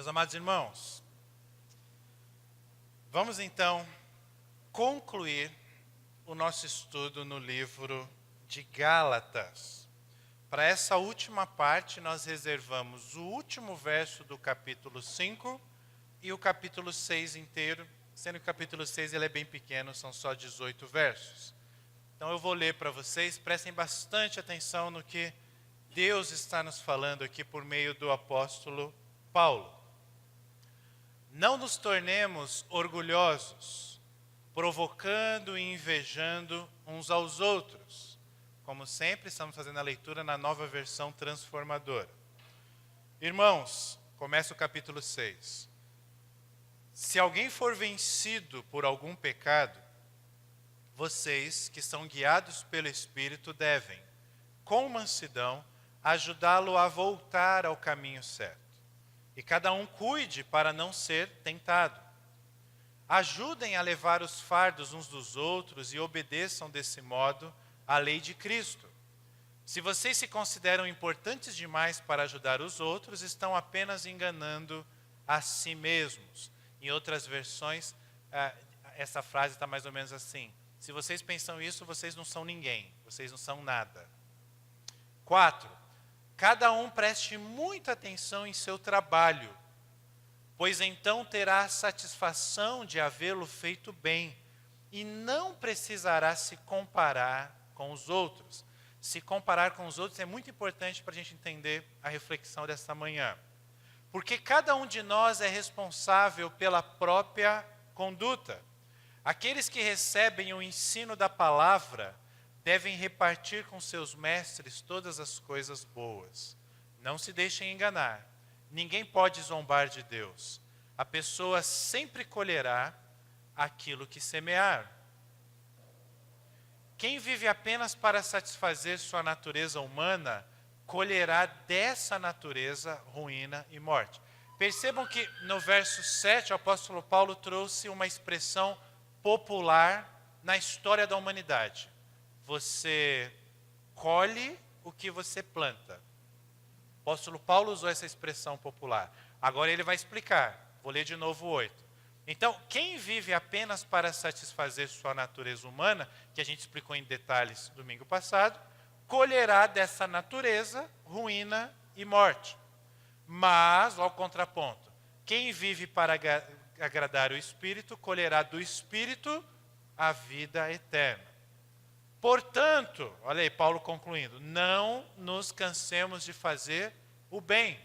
Meus amados irmãos, vamos então concluir o nosso estudo no livro de Gálatas. Para essa última parte, nós reservamos o último verso do capítulo 5 e o capítulo 6 inteiro, sendo que o capítulo 6 ele é bem pequeno, são só 18 versos. Então eu vou ler para vocês, prestem bastante atenção no que Deus está nos falando aqui por meio do apóstolo Paulo. Não nos tornemos orgulhosos, provocando e invejando uns aos outros. Como sempre, estamos fazendo a leitura na nova versão transformadora. Irmãos, começa o capítulo 6. Se alguém for vencido por algum pecado, vocês que são guiados pelo Espírito devem, com mansidão, ajudá-lo a voltar ao caminho certo. E cada um cuide para não ser tentado. Ajudem a levar os fardos uns dos outros e obedeçam desse modo à lei de Cristo. Se vocês se consideram importantes demais para ajudar os outros, estão apenas enganando a si mesmos. Em outras versões, essa frase está mais ou menos assim: se vocês pensam isso, vocês não são ninguém, vocês não são nada. 4. Cada um preste muita atenção em seu trabalho, pois então terá a satisfação de havê-lo feito bem e não precisará se comparar com os outros. Se comparar com os outros é muito importante para a gente entender a reflexão desta manhã. Porque cada um de nós é responsável pela própria conduta. Aqueles que recebem o ensino da palavra devem repartir com seus mestres todas as coisas boas. Não se deixem enganar. Ninguém pode zombar de Deus. A pessoa sempre colherá aquilo que semear. Quem vive apenas para satisfazer sua natureza humana, colherá dessa natureza ruína e morte. Percebam que no verso 7, o apóstolo Paulo trouxe uma expressão popular na história da humanidade. Você colhe o que você planta. O apóstolo Paulo usou essa expressão popular. Agora ele vai explicar. Vou ler de novo o 8. Então, quem vive apenas para satisfazer sua natureza humana, que a gente explicou em detalhes domingo passado, colherá dessa natureza ruína e morte. Mas, ao contraponto, quem vive para agradar o Espírito, colherá do Espírito a vida eterna. Portanto, olha aí, Paulo concluindo, não nos cansemos de fazer o bem,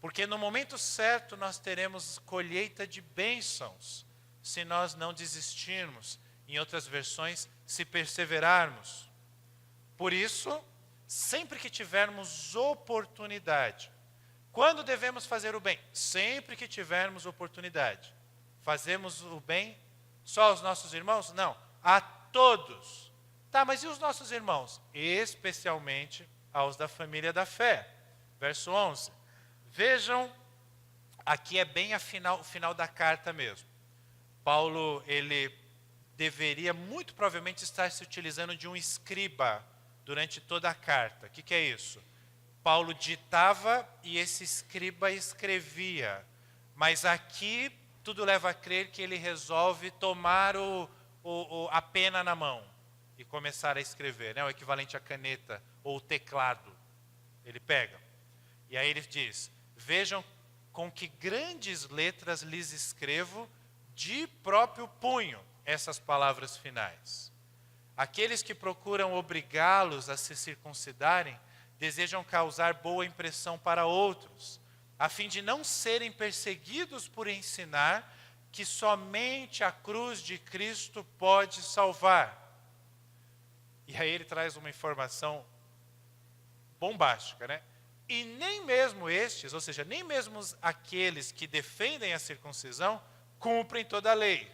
porque no momento certo nós teremos colheita de bênçãos, se nós não desistirmos, em outras versões, se perseverarmos. Por isso, sempre que tivermos oportunidade, quando devemos fazer o bem? Sempre que tivermos oportunidade. Fazemos o bem só aos nossos irmãos? Não, a todos. Tá, mas e os nossos irmãos? Especialmente aos da família da fé. Verso 11. Vejam, aqui é bem o final da carta mesmo. Paulo, ele deveria muito provavelmente estar se utilizando de um escriba durante toda a carta. O que é isso? Paulo ditava e esse escriba escrevia. Mas aqui tudo leva a crer que ele resolve tomar a pena na mão e começar a escrever, né? O equivalente à caneta ou o teclado. Ele pega. E aí ele diz: vejam com que grandes letras lhes escrevo de próprio punho essas palavras finais. Aqueles que procuram obrigá-los a se circuncidarem desejam causar boa impressão para outros, a fim de não serem perseguidos por ensinar que somente a cruz de Cristo pode salvar. E aí ele traz uma informação bombástica, né? E nem mesmo estes, ou seja, nem mesmo aqueles que defendem a circuncisão, cumprem toda a lei.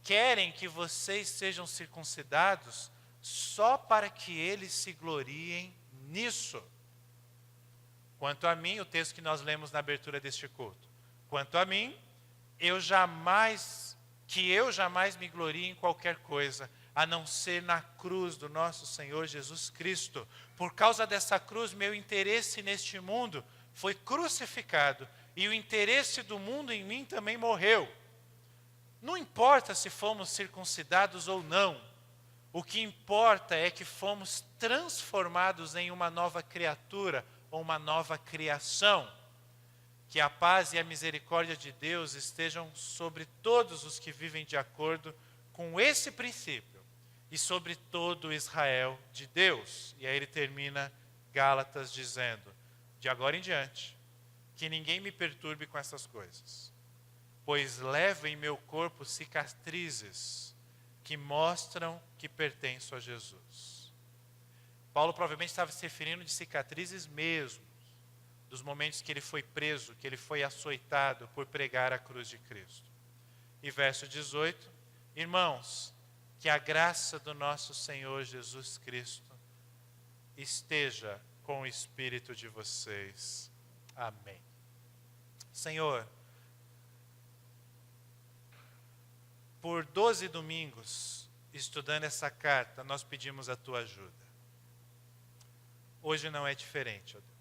Querem que vocês sejam circuncidados só para que eles se gloriem nisso. Quanto a mim, o texto que nós lemos na abertura deste culto. Quanto a mim, eu jamais me glorie em qualquer coisa, a não ser na cruz do nosso Senhor Jesus Cristo. Por causa dessa cruz, meu interesse neste mundo foi crucificado e o interesse do mundo em mim também morreu. Não importa se fomos circuncidados ou não, o que importa é que fomos transformados em uma nova criatura ou uma nova criação. Que a paz e a misericórdia de Deus estejam sobre todos os que vivem de acordo com esse princípio e sobre todo Israel de Deus. E aí ele termina Gálatas dizendo, de agora em diante, que ninguém me perturbe com essas coisas, pois levo em meu corpo cicatrizes que mostram que pertenço a Jesus. Paulo provavelmente estava se referindo de cicatrizes mesmo, dos momentos que ele foi preso, que ele foi açoitado por pregar a cruz de Cristo. E verso 18, irmãos, que a graça do nosso Senhor Jesus Cristo esteja com o espírito de vocês. Amém. Senhor, por 12 domingos, estudando essa carta, nós pedimos a tua ajuda. Hoje não é diferente, ó Deus.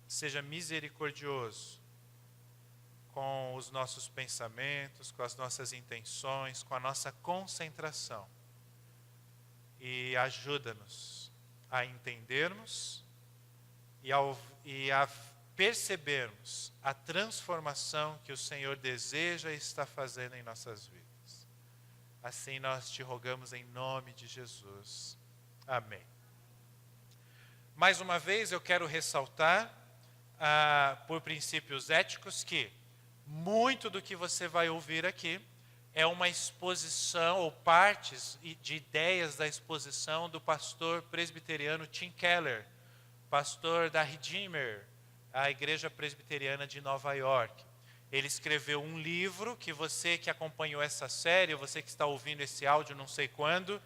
Seja misericordioso com os nossos pensamentos, com as nossas intenções, com a nossa concentração. E ajuda-nos a entendermos e a percebermos a transformação que o Senhor deseja e está fazendo em nossas vidas. Assim nós te rogamos em nome de Jesus. Amém. Mais uma vez eu quero ressaltar, por princípios éticos, que muito do que você vai ouvir aqui é uma exposição ou partes de ideias da exposição do pastor presbiteriano Tim Keller, pastor da Redeemer, a igreja presbiteriana de Nova York. Ele escreveu um livro que você que acompanhou essa série, você que está ouvindo esse áudio não sei quando,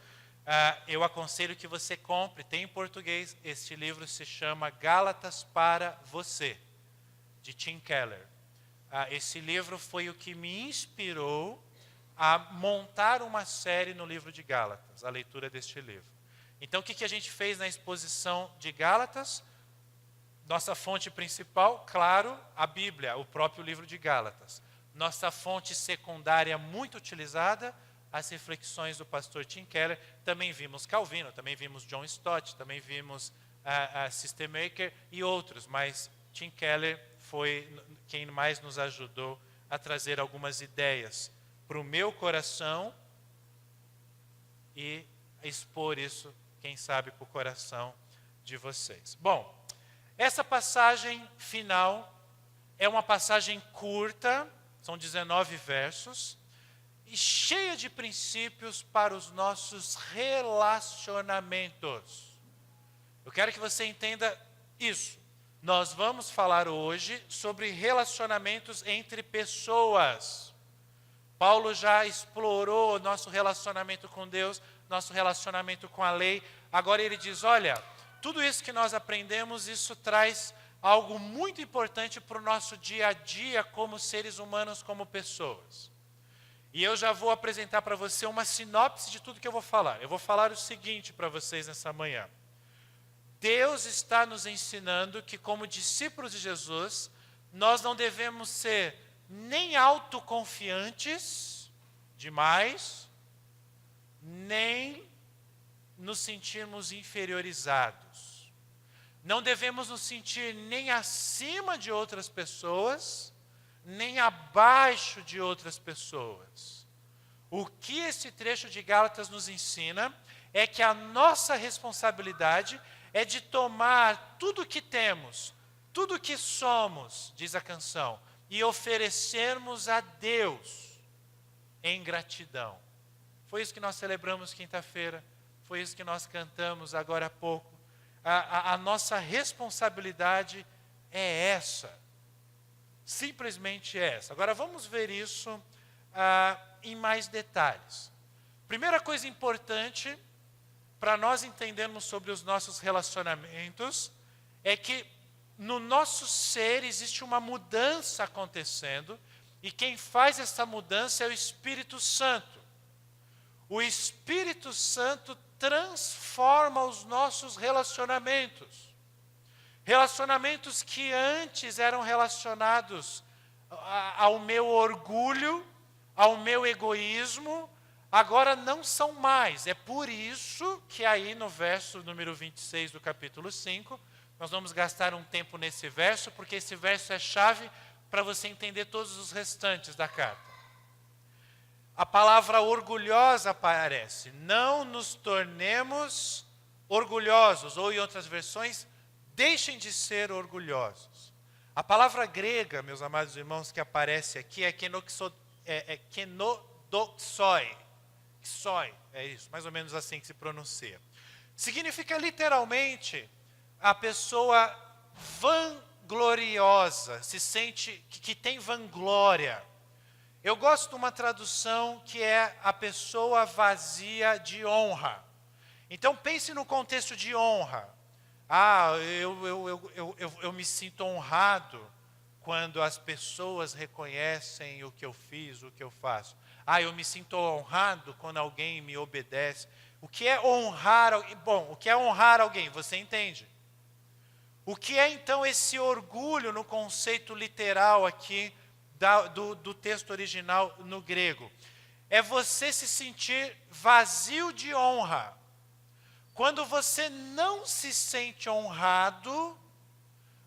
eu aconselho que você compre, tem em português, este livro se chama Gálatas para você, de Tim Keller. Esse livro foi o que me inspirou a montar uma série no livro de Gálatas, a leitura deste livro. Então o que a gente fez na exposição de Gálatas? Nossa fonte principal, claro, a Bíblia, o próprio livro de Gálatas. Nossa fonte secundária muito utilizada, as reflexões do pastor Tim Keller. Também vimos Calvino, também vimos John Stott, também vimos Systemaker e outros, mas Tim Keller foi quem mais nos ajudou a trazer algumas ideias para o meu coração e expor isso, quem sabe, para o coração de vocês. Bom, essa passagem final é uma passagem curta, são 19 versos, e cheia de princípios para os nossos relacionamentos. Eu quero que você entenda isso. Nós vamos falar hoje sobre relacionamentos entre pessoas. Paulo já explorou o nosso relacionamento com Deus, nosso relacionamento com a lei. Agora ele diz, olha, tudo isso que nós aprendemos, isso traz algo muito importante para o nosso dia a dia como seres humanos, como pessoas. E eu já vou apresentar para você uma sinopse de tudo que eu vou falar. Eu vou falar o seguinte para vocês nessa manhã. Deus está nos ensinando que, como discípulos de Jesus, nós não devemos ser nem autoconfiantes demais, nem nos sentirmos inferiorizados. Não devemos nos sentir nem acima de outras pessoas, nem abaixo de outras pessoas. O que esse trecho de Gálatas nos ensina é que a nossa responsabilidade é de tomar tudo o que temos, tudo o que somos, diz a canção, e oferecermos a Deus em gratidão. Foi isso que nós celebramos quinta-feira, foi isso que nós cantamos agora há pouco. A nossa responsabilidade é essa. Simplesmente essa. Agora vamos ver isso em mais detalhes. Primeira coisa importante para nós entendermos sobre os nossos relacionamentos é que no nosso ser existe uma mudança acontecendo e quem faz essa mudança é o Espírito Santo. O Espírito Santo transforma os nossos relacionamentos. Relacionamentos que antes eram relacionados ao meu orgulho, ao meu egoísmo, agora não são mais. É por isso que aí no verso número 26 do capítulo 5, nós vamos gastar um tempo nesse verso, porque esse verso é chave para você entender todos os restantes da carta. A palavra orgulhosa aparece. Não nos tornemos orgulhosos, ou em outras versões, deixem de ser orgulhosos. A palavra grega, meus amados irmãos, que aparece aqui é kenodoxoi. Xoi, é isso, mais ou menos assim que se pronuncia. Significa literalmente a pessoa vangloriosa, se sente que tem vanglória. Eu gosto de uma tradução que é a pessoa vazia de honra. Então pense no contexto de honra. Eu me sinto honrado quando as pessoas reconhecem o que eu fiz, o que eu faço. Eu me sinto honrado quando alguém me obedece. O que é honrar alguém? Bom, o que é honrar alguém? Você entende? O que é então esse orgulho no conceito literal aqui do texto original no grego? É você se sentir vazio de honra. Quando você não se sente honrado,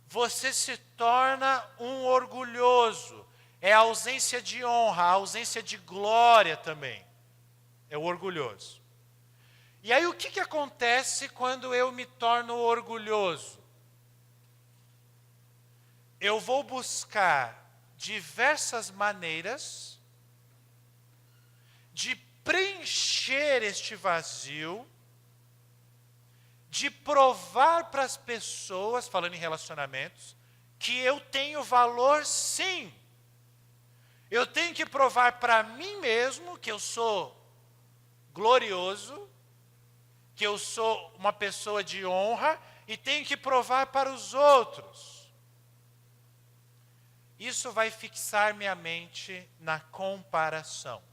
você se torna um orgulhoso. É a ausência de honra, a ausência de glória também. É o orgulhoso. E aí o que acontece quando eu me torno orgulhoso? Eu vou buscar diversas maneiras de preencher este vazio, de provar para as pessoas, falando em relacionamentos, que eu tenho valor sim. Eu tenho que provar para mim mesmo que eu sou glorioso, que eu sou uma pessoa de honra, e tenho que provar para os outros. Isso vai fixar minha mente na comparação.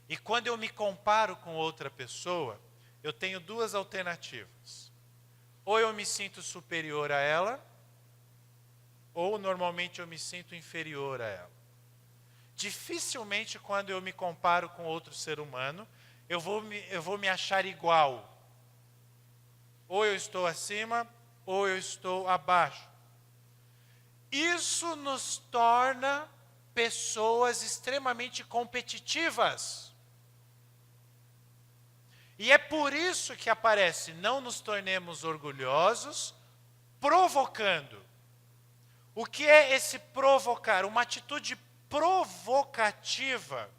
E quando eu me comparo com outra pessoa, eu tenho duas alternativas. Ou eu me sinto superior a ela, ou normalmente eu me sinto inferior a ela. Dificilmente quando eu me comparo com outro ser humano, eu vou me achar igual. Ou eu estou acima, ou eu estou abaixo. Isso nos torna pessoas extremamente competitivas. E é por isso que aparece, não nos tornemos orgulhosos, provocando. O que é esse provocar? Uma atitude provocativa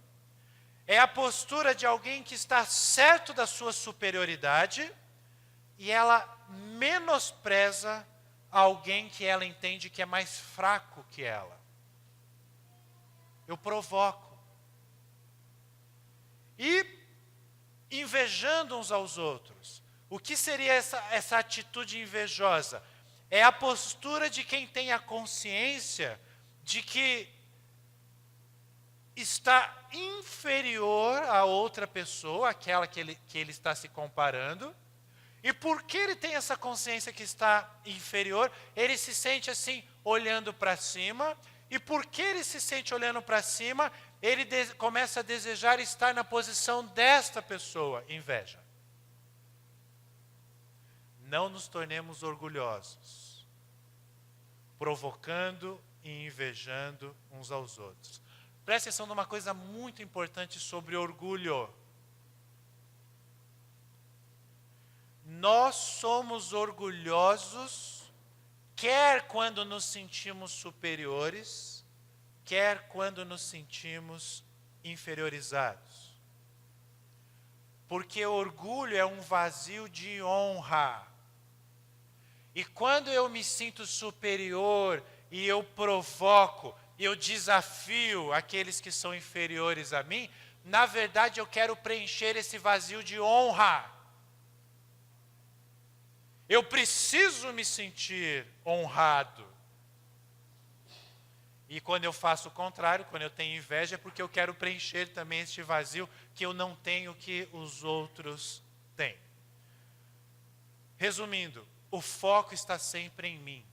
é a postura de alguém que está certo da sua superioridade e ela menospreza alguém que ela entende que é mais fraco que ela. Eu provoco. E invejando uns aos outros. O que seria essa atitude invejosa? É a postura de quem tem a consciência de que está inferior a outra pessoa, aquela que ele está se comparando. E porque ele tem essa consciência que está inferior, ele se sente assim, olhando para cima. E porque ele se sente olhando para cima, ele começa a desejar estar na posição desta pessoa, inveja. Não nos tornemos orgulhosos, provocando e invejando uns aos outros. Preste atenção numa coisa muito importante sobre orgulho. Nós somos orgulhosos, quer quando nos sentimos superiores, quer quando nos sentimos inferiorizados. Porque orgulho é um vazio de honra. E quando eu me sinto superior e eu provoco, eu desafio aqueles que são inferiores a mim, na verdade eu quero preencher esse vazio de honra. Eu preciso me sentir honrado. E quando eu faço o contrário, quando eu tenho inveja, é porque eu quero preencher também este vazio que eu não tenho que os outros têm. Resumindo, o foco está sempre em mim.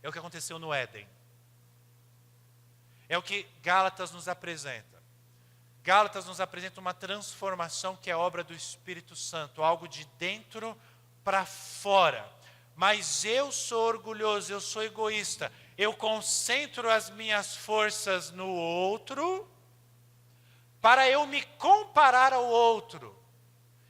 É o que aconteceu no Éden. É o que Gálatas nos apresenta. Gálatas nos apresenta uma transformação que é obra do Espírito Santo, algo de dentro para fora. Mas eu sou orgulhoso, eu sou egoísta. Eu concentro as minhas forças no outro para eu me comparar ao outro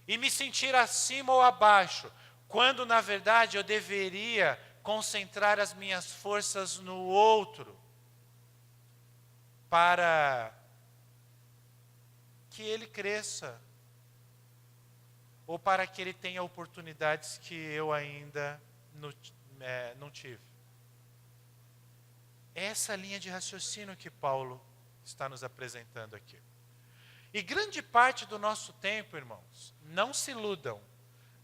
e me sentir acima ou abaixo, quando na verdade eu deveria concentrar as minhas forças no outro para que ele cresça ou para que ele tenha oportunidades que eu ainda não tive. Essa linha de raciocínio que Paulo está nos apresentando aqui. E grande parte do nosso tempo, irmãos, não se iludam,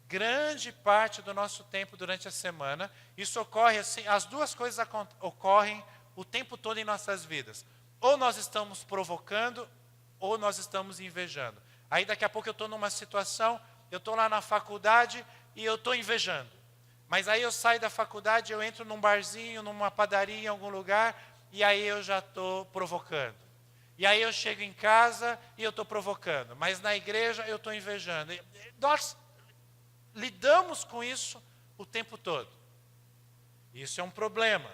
grande parte do nosso tempo durante a semana, isso ocorre assim, as duas coisas ocorrem o tempo todo em nossas vidas. Ou nós estamos provocando, ou nós estamos invejando. Aí daqui a pouco eu estou numa situação, eu estou lá na faculdade e eu estou invejando. Mas aí eu saio da faculdade, eu entro num barzinho, numa padaria, em algum lugar, e aí eu já estou provocando. E aí eu chego em casa e eu estou provocando. Mas na igreja eu estou invejando. Nós lidamos com isso o tempo todo. Isso é um problema.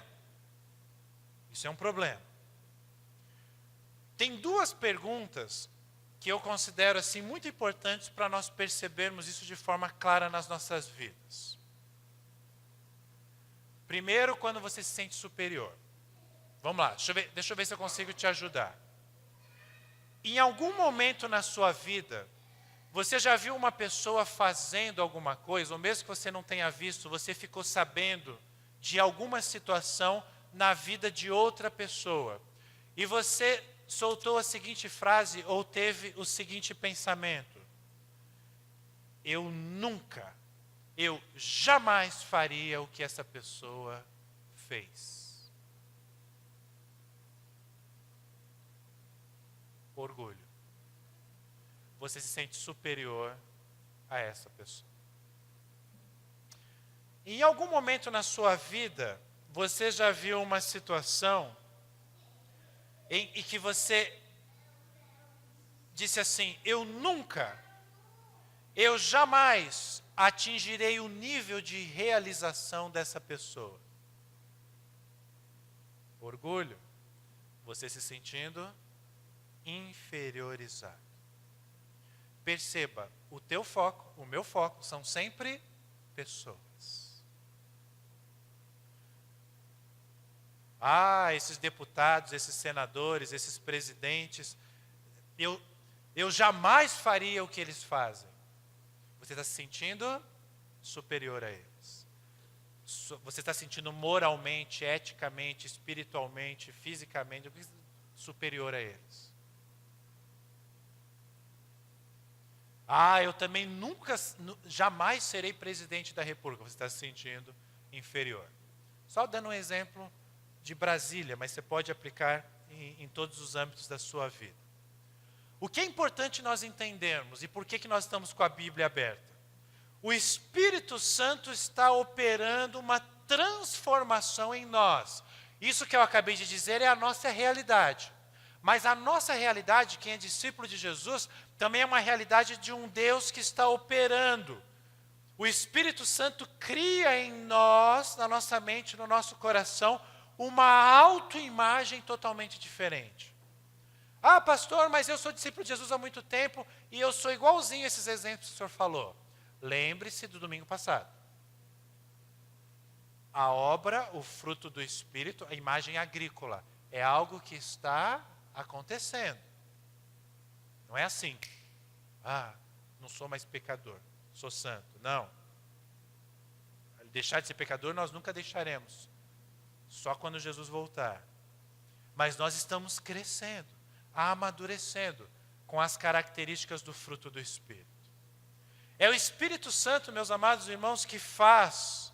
Isso é um problema. Tem duas perguntas que eu considero assim muito importantes para nós percebermos isso de forma clara nas nossas vidas. Primeiro, quando você se sente superior. Vamos lá, deixa eu ver se eu consigo te ajudar. Em algum momento na sua vida, você já viu uma pessoa fazendo alguma coisa, ou mesmo que você não tenha visto, você ficou sabendo de alguma situação na vida de outra pessoa. E você soltou a seguinte frase, ou teve o seguinte pensamento: eu jamais faria o que essa pessoa fez. Orgulho. Você se sente superior a essa pessoa. Em algum momento na sua vida, você já viu uma situação em que você disse assim: eu jamais atingirei o nível de realização dessa pessoa. Orgulho. Você se sentindo inferiorizado. Perceba, o teu foco, o meu foco, são sempre pessoas. Esses deputados, esses senadores, esses presidentes, eu jamais faria o que eles fazem. Você está se sentindo superior a eles. Você está se sentindo moralmente, eticamente, espiritualmente, fisicamente superior a eles. Eu também jamais serei presidente da República. Você está se sentindo inferior. Só dando um exemplo de Brasília, mas você pode aplicar em todos os âmbitos da sua vida. O que é importante nós entendermos, e por que nós estamos com a Bíblia aberta? O Espírito Santo está operando uma transformação em nós. Isso que eu acabei de dizer é a nossa realidade. Mas a nossa realidade, quem é discípulo de Jesus, também é uma realidade de um Deus que está operando. O Espírito Santo cria em nós, na nossa mente, no nosso coração, uma autoimagem totalmente diferente. Pastor, mas eu sou discípulo de Jesus há muito tempo e eu sou igualzinho a esses exemplos que o senhor falou. Lembre-se do domingo passado. A obra, o fruto do Espírito, a imagem agrícola, é algo que está acontecendo. Não é assim. Não sou mais pecador, sou santo. Não. Deixar de ser pecador nós nunca deixaremos. Só quando Jesus voltar. Mas nós estamos crescendo, amadurecendo com as características do fruto do Espírito. É o Espírito Santo, meus amados irmãos, que faz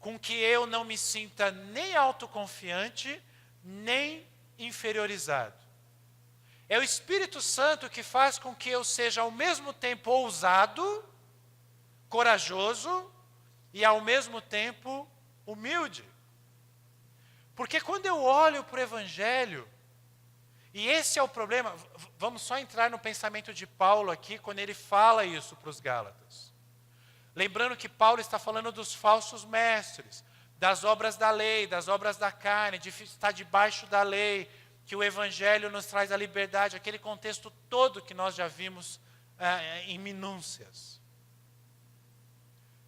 com que eu não me sinta nem autoconfiante, nem inferiorizado. É o Espírito Santo que faz com que eu seja ao mesmo tempo ousado, corajoso e ao mesmo tempo humilde. Porque quando eu olho para o Evangelho, e esse é o problema, vamos só entrar no pensamento de Paulo aqui, quando ele fala isso para os Gálatas. Lembrando que Paulo está falando dos falsos mestres, das obras da lei, das obras da carne, de estar debaixo da lei, que o Evangelho nos traz a liberdade, aquele contexto todo que nós já vimos em minúcias.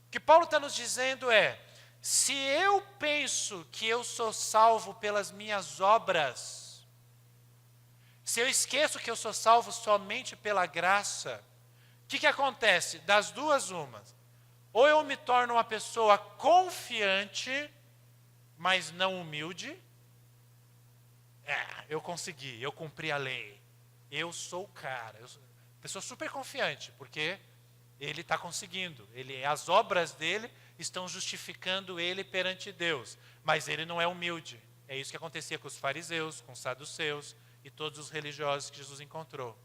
O que Paulo está nos dizendo é, se eu penso que eu sou salvo pelas minhas obras, se eu esqueço que eu sou salvo somente pela graça, o que acontece? Das duas umas. Ou eu me torno uma pessoa confiante, mas não humilde. Eu consegui, eu cumpri a lei. Eu sou o cara. Pessoa super confiante, porque ele está conseguindo. As obras dele estão justificando ele perante Deus. Mas ele não é humilde. É isso que acontecia com os fariseus, com os saduceus e todos os religiosos que Jesus encontrou.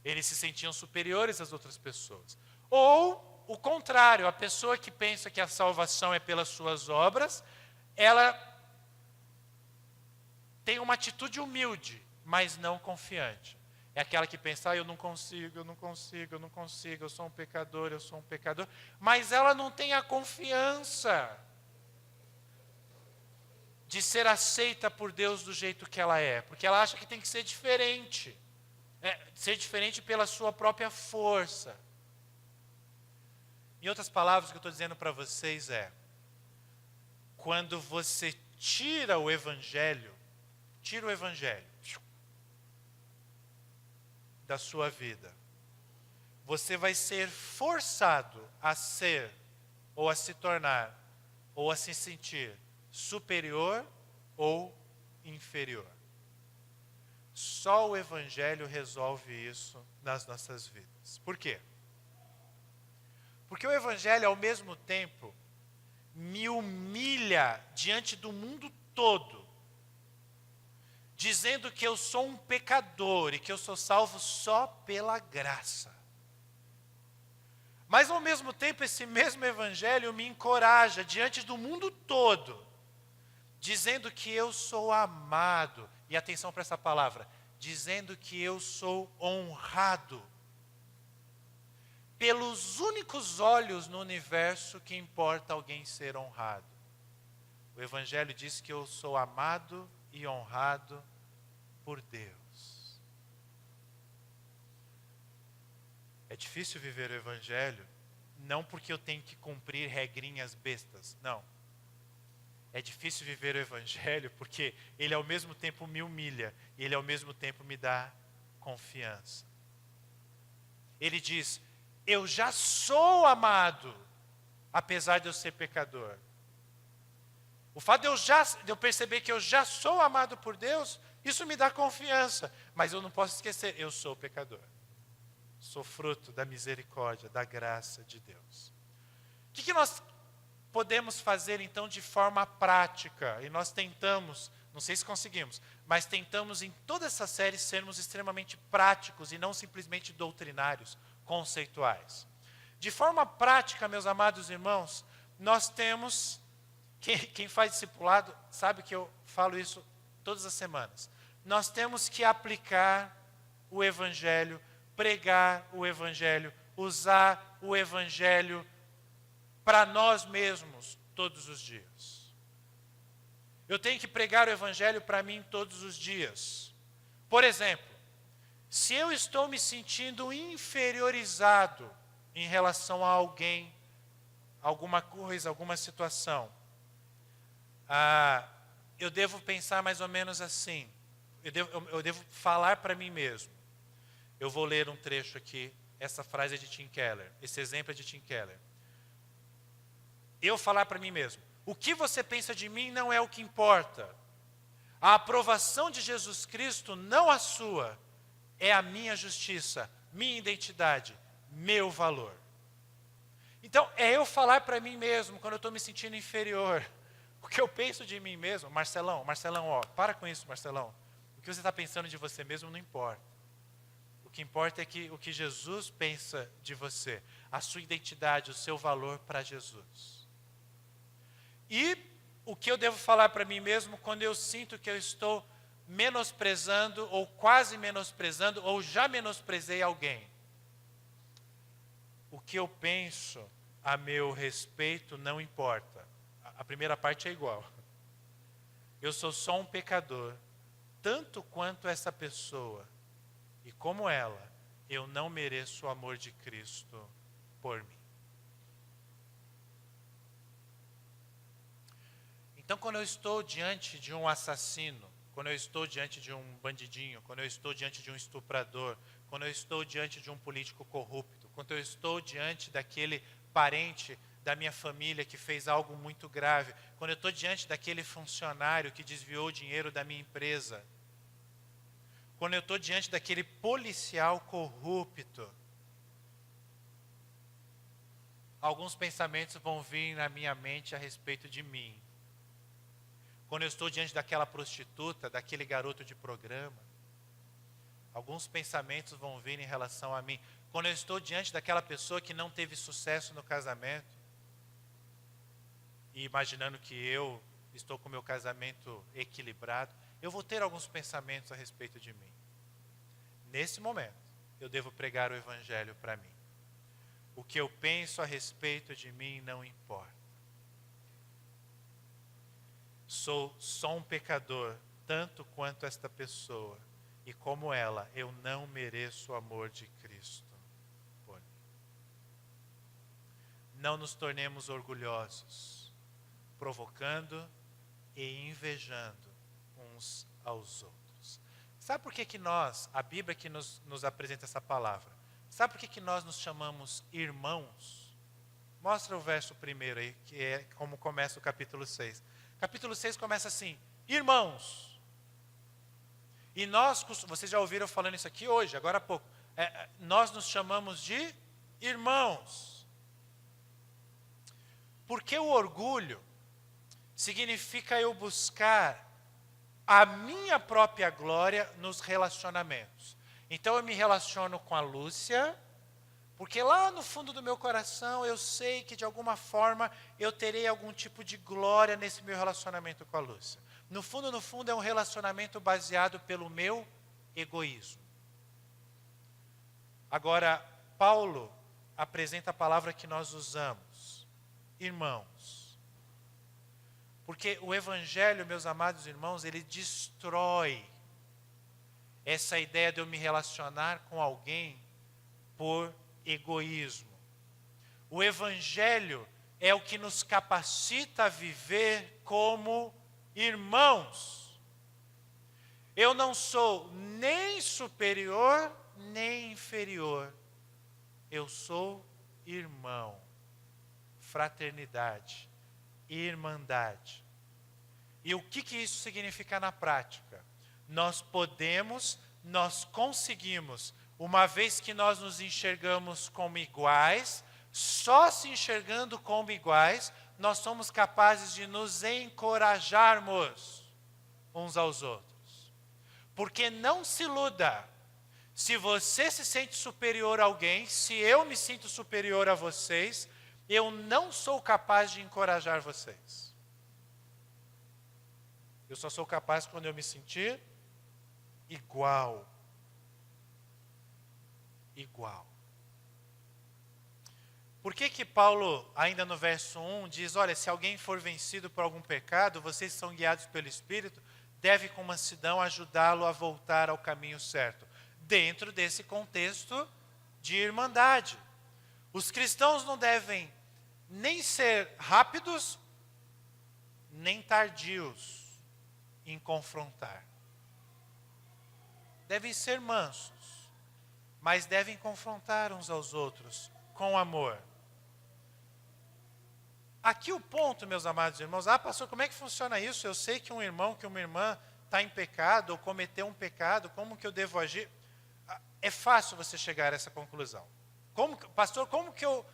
Eles se sentiam superiores às outras pessoas. Ou o contrário, a pessoa que pensa que a salvação é pelas suas obras, ela tem uma atitude humilde, mas não confiante. É aquela que pensa, eu não consigo, eu sou um pecador, mas ela não tem a confiança de ser aceita por Deus do jeito que ela é, porque ela acha que tem que ser diferente, ser diferente pela sua própria força. Em outras palavras, o que eu estou dizendo para vocês é, quando você tira o Evangelho da sua vida, você vai ser forçado a ser, ou a se tornar, ou a se sentir superior ou inferior. Só o Evangelho resolve isso nas nossas vidas. Por quê? Porque o Evangelho, ao mesmo tempo, me humilha diante do mundo todo, dizendo que eu sou um pecador e que eu sou salvo só pela graça. Mas, ao mesmo tempo, esse mesmo Evangelho me encoraja diante do mundo todo, dizendo que eu sou amado, e atenção para essa palavra, dizendo que eu sou honrado, pelos únicos olhos no universo que importa alguém ser honrado. O Evangelho diz que eu sou amado e honrado por Deus. É difícil viver o Evangelho, não porque eu tenho que cumprir regrinhas bestas, não. É difícil viver o Evangelho porque ele ao mesmo tempo me humilha, e ele ao mesmo tempo me dá confiança. Ele diz, eu já sou amado, apesar de eu ser pecador. O fato de eu perceber que eu já sou amado por Deus, isso me dá confiança. Mas eu não posso esquecer, eu sou pecador. Sou fruto da misericórdia, da graça de Deus. O que nós podemos fazer então de forma prática? E nós tentamos, não sei se conseguimos, mas tentamos em toda essa série sermos extremamente práticos e não simplesmente doutrinários, conceituais. De forma prática, meus amados irmãos, nós temos, quem faz discipulado sabe que eu falo isso todas as semanas, nós temos que aplicar o Evangelho, pregar o Evangelho, usar o Evangelho para nós mesmos todos os dias. Eu tenho que pregar o Evangelho para mim todos os dias. Por exemplo, se eu estou me sentindo inferiorizado em relação a alguém, alguma coisa, alguma situação, eu devo pensar mais ou menos assim, eu devo falar para mim mesmo. Eu vou ler um trecho aqui, essa frase é de Tim Keller, esse exemplo é de Tim Keller. Eu falar para mim mesmo, o que você pensa de mim não é o que importa. A aprovação de Jesus Cristo, não a sua, é a minha justiça, minha identidade, meu valor. Então, é eu falar para mim mesmo, quando eu estou me sentindo inferior, o que eu penso de mim mesmo, Marcelão, ó, para com isso, Marcelão. O que você está pensando de você mesmo não importa. O que importa é o que Jesus pensa de você. a sua identidade, o seu valor para Jesus. E o que eu devo falar para mim mesmo quando eu sinto que eu estou menosprezando, ou quase menosprezando, ou já menosprezei alguém? O que eu penso a meu respeito não importa. A primeira parte é igual. Eu sou só um pecador, tanto quanto essa pessoa. E como ela, eu não mereço o amor de Cristo por mim. Então, quando eu estou diante de um assassino, quando eu estou diante de um bandidinho, quando eu estou diante de um estuprador, quando eu estou diante de um político corrupto, quando eu estou diante daquele parente da minha família que fez algo muito grave, quando eu estou diante daquele funcionário que desviou o dinheiro da minha empresa, quando eu estou diante daquele policial corrupto, alguns pensamentos vão vir na minha mente a respeito de mim. Quando eu estou diante daquela prostituta, daquele garoto de programa, alguns pensamentos vão vir em relação a mim. Quando eu estou diante daquela pessoa que não teve sucesso no casamento, e imaginando que eu estou com o meu casamento equilibrado, eu vou ter alguns pensamentos a respeito de mim. Nesse momento, eu devo pregar o Evangelho para mim. O que eu penso a respeito de mim não importa. Sou só um pecador, tanto quanto esta pessoa. E como ela, eu não mereço o amor de Cristo por mim. Não nos tornemos orgulhosos, provocando e invejando uns aos outros. Sabe por que nós, a Bíblia que nos apresenta essa palavra, sabe por que nós nos chamamos irmãos? Mostra o verso primeiro aí, que é como começa o capítulo 6. Capítulo 6 começa assim: irmãos. E nós, vocês já ouviram falando isso aqui hoje, agora há pouco. Nós nos chamamos de irmãos. Porque o orgulho significa eu buscar a minha própria glória nos relacionamentos. Então eu me relaciono com a Lúcia, porque lá no fundo do meu coração eu sei que de alguma forma eu terei algum tipo de glória nesse meu relacionamento com a Lúcia. No fundo é um relacionamento baseado pelo meu egoísmo. Agora, Paulo apresenta a palavra que nós usamos, irmãos. Porque o Evangelho, meus amados irmãos, ele destrói essa ideia de eu me relacionar com alguém por egoísmo. O Evangelho é o que nos capacita a viver como irmãos. Eu não sou nem superior, nem inferior. Eu sou irmão. Fraternidade, irmandade. E o que isso significa na prática? Nós conseguimos, uma vez que nós nos enxergamos como iguais, só se enxergando como iguais, nós somos capazes de nos encorajarmos uns aos outros. Porque não se iluda, se você se sente superior a alguém, se eu me sinto superior a vocês, eu não sou capaz de encorajar vocês. Eu só sou capaz quando eu me sentir igual. Igual. Por que Paulo, ainda no verso 1, diz, olha, se alguém for vencido por algum pecado, vocês são guiados pelo Espírito, deve com mansidão ajudá-lo a voltar ao caminho certo. Dentro desse contexto de irmandade. Os cristãos não devem nem ser rápidos, nem tardios em confrontar. Devem ser mansos, mas devem confrontar uns aos outros com amor. Aqui o ponto, meus amados irmãos, pastor, como é que funciona isso? Eu sei que um irmão, que uma irmã está em pecado ou cometeu um pecado, como que eu devo agir? É fácil você chegar a essa conclusão. Pastor, como que eu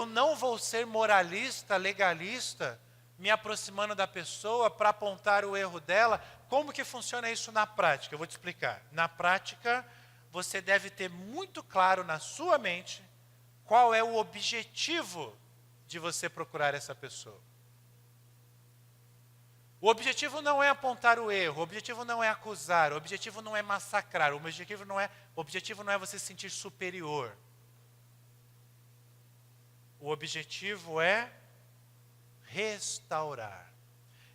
não vou ser moralista, legalista, me aproximando da pessoa para apontar o erro dela? Como que funciona isso na prática? Eu vou te explicar. Na prática, você deve ter muito claro na sua mente qual é o objetivo de você procurar essa pessoa. O objetivo não é apontar o erro, o objetivo não é acusar, o objetivo não é massacrar, o objetivo não é você se sentir superior. O objetivo é restaurar.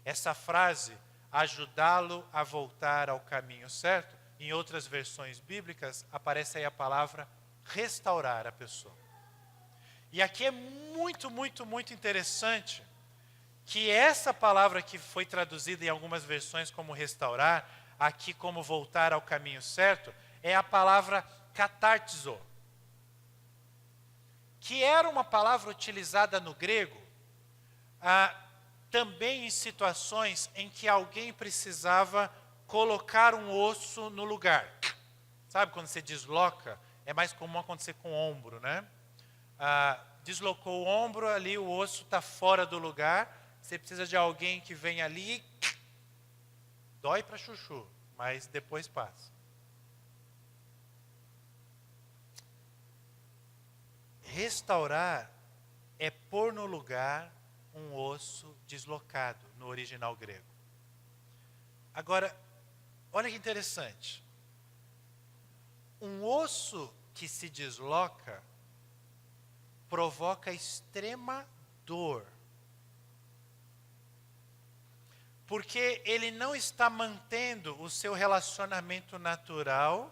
Essa frase, ajudá-lo a voltar ao caminho certo, em outras versões bíblicas, aparece aí a palavra restaurar a pessoa. E aqui é muito, muito, muito interessante que essa palavra que foi traduzida em algumas versões como restaurar, aqui como voltar ao caminho certo, é a palavra katartizo, que era uma palavra utilizada no grego, também em situações em que alguém precisava colocar um osso no lugar. Sabe quando você desloca? É mais comum acontecer com o ombro, né? Deslocou o ombro, ali o osso está fora do lugar, você precisa de alguém que venha ali e dói para chuchu, mas depois passa. Restaurar é pôr no lugar um osso deslocado, no original grego. Agora, olha que interessante. Um osso que se desloca provoca extrema dor. Porque ele não está mantendo o seu relacionamento natural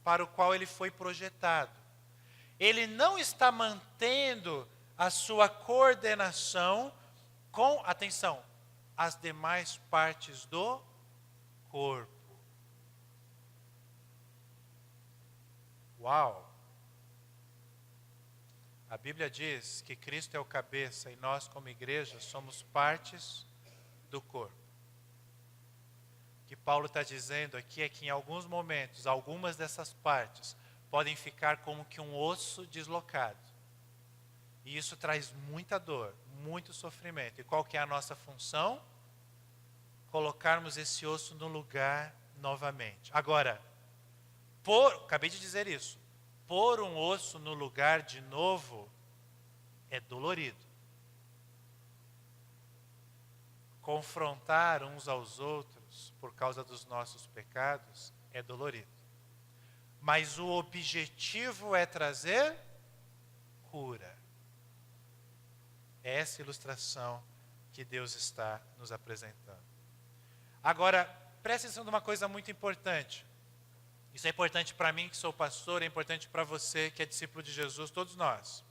para o qual ele foi projetado. Ele não está mantendo a sua coordenação com, atenção, as demais partes do corpo. Uau! A Bíblia diz que Cristo é o cabeça e nós, como igreja, somos partes do corpo. O que Paulo está dizendo aqui é que em alguns momentos, algumas dessas partes podem ficar como que um osso deslocado. E isso traz muita dor, muito sofrimento. E qual que é a nossa função? Colocarmos esse osso no lugar novamente. Agora, acabei de dizer isso, pôr um osso no lugar de novo é dolorido. Confrontar uns aos outros por causa dos nossos pecados é dolorido. Mas o objetivo é trazer cura. É essa ilustração que Deus está nos apresentando. Agora, preste atenção numa coisa muito importante. Isso é importante para mim, que sou pastor, é importante para você, que é discípulo de Jesus, todos nós.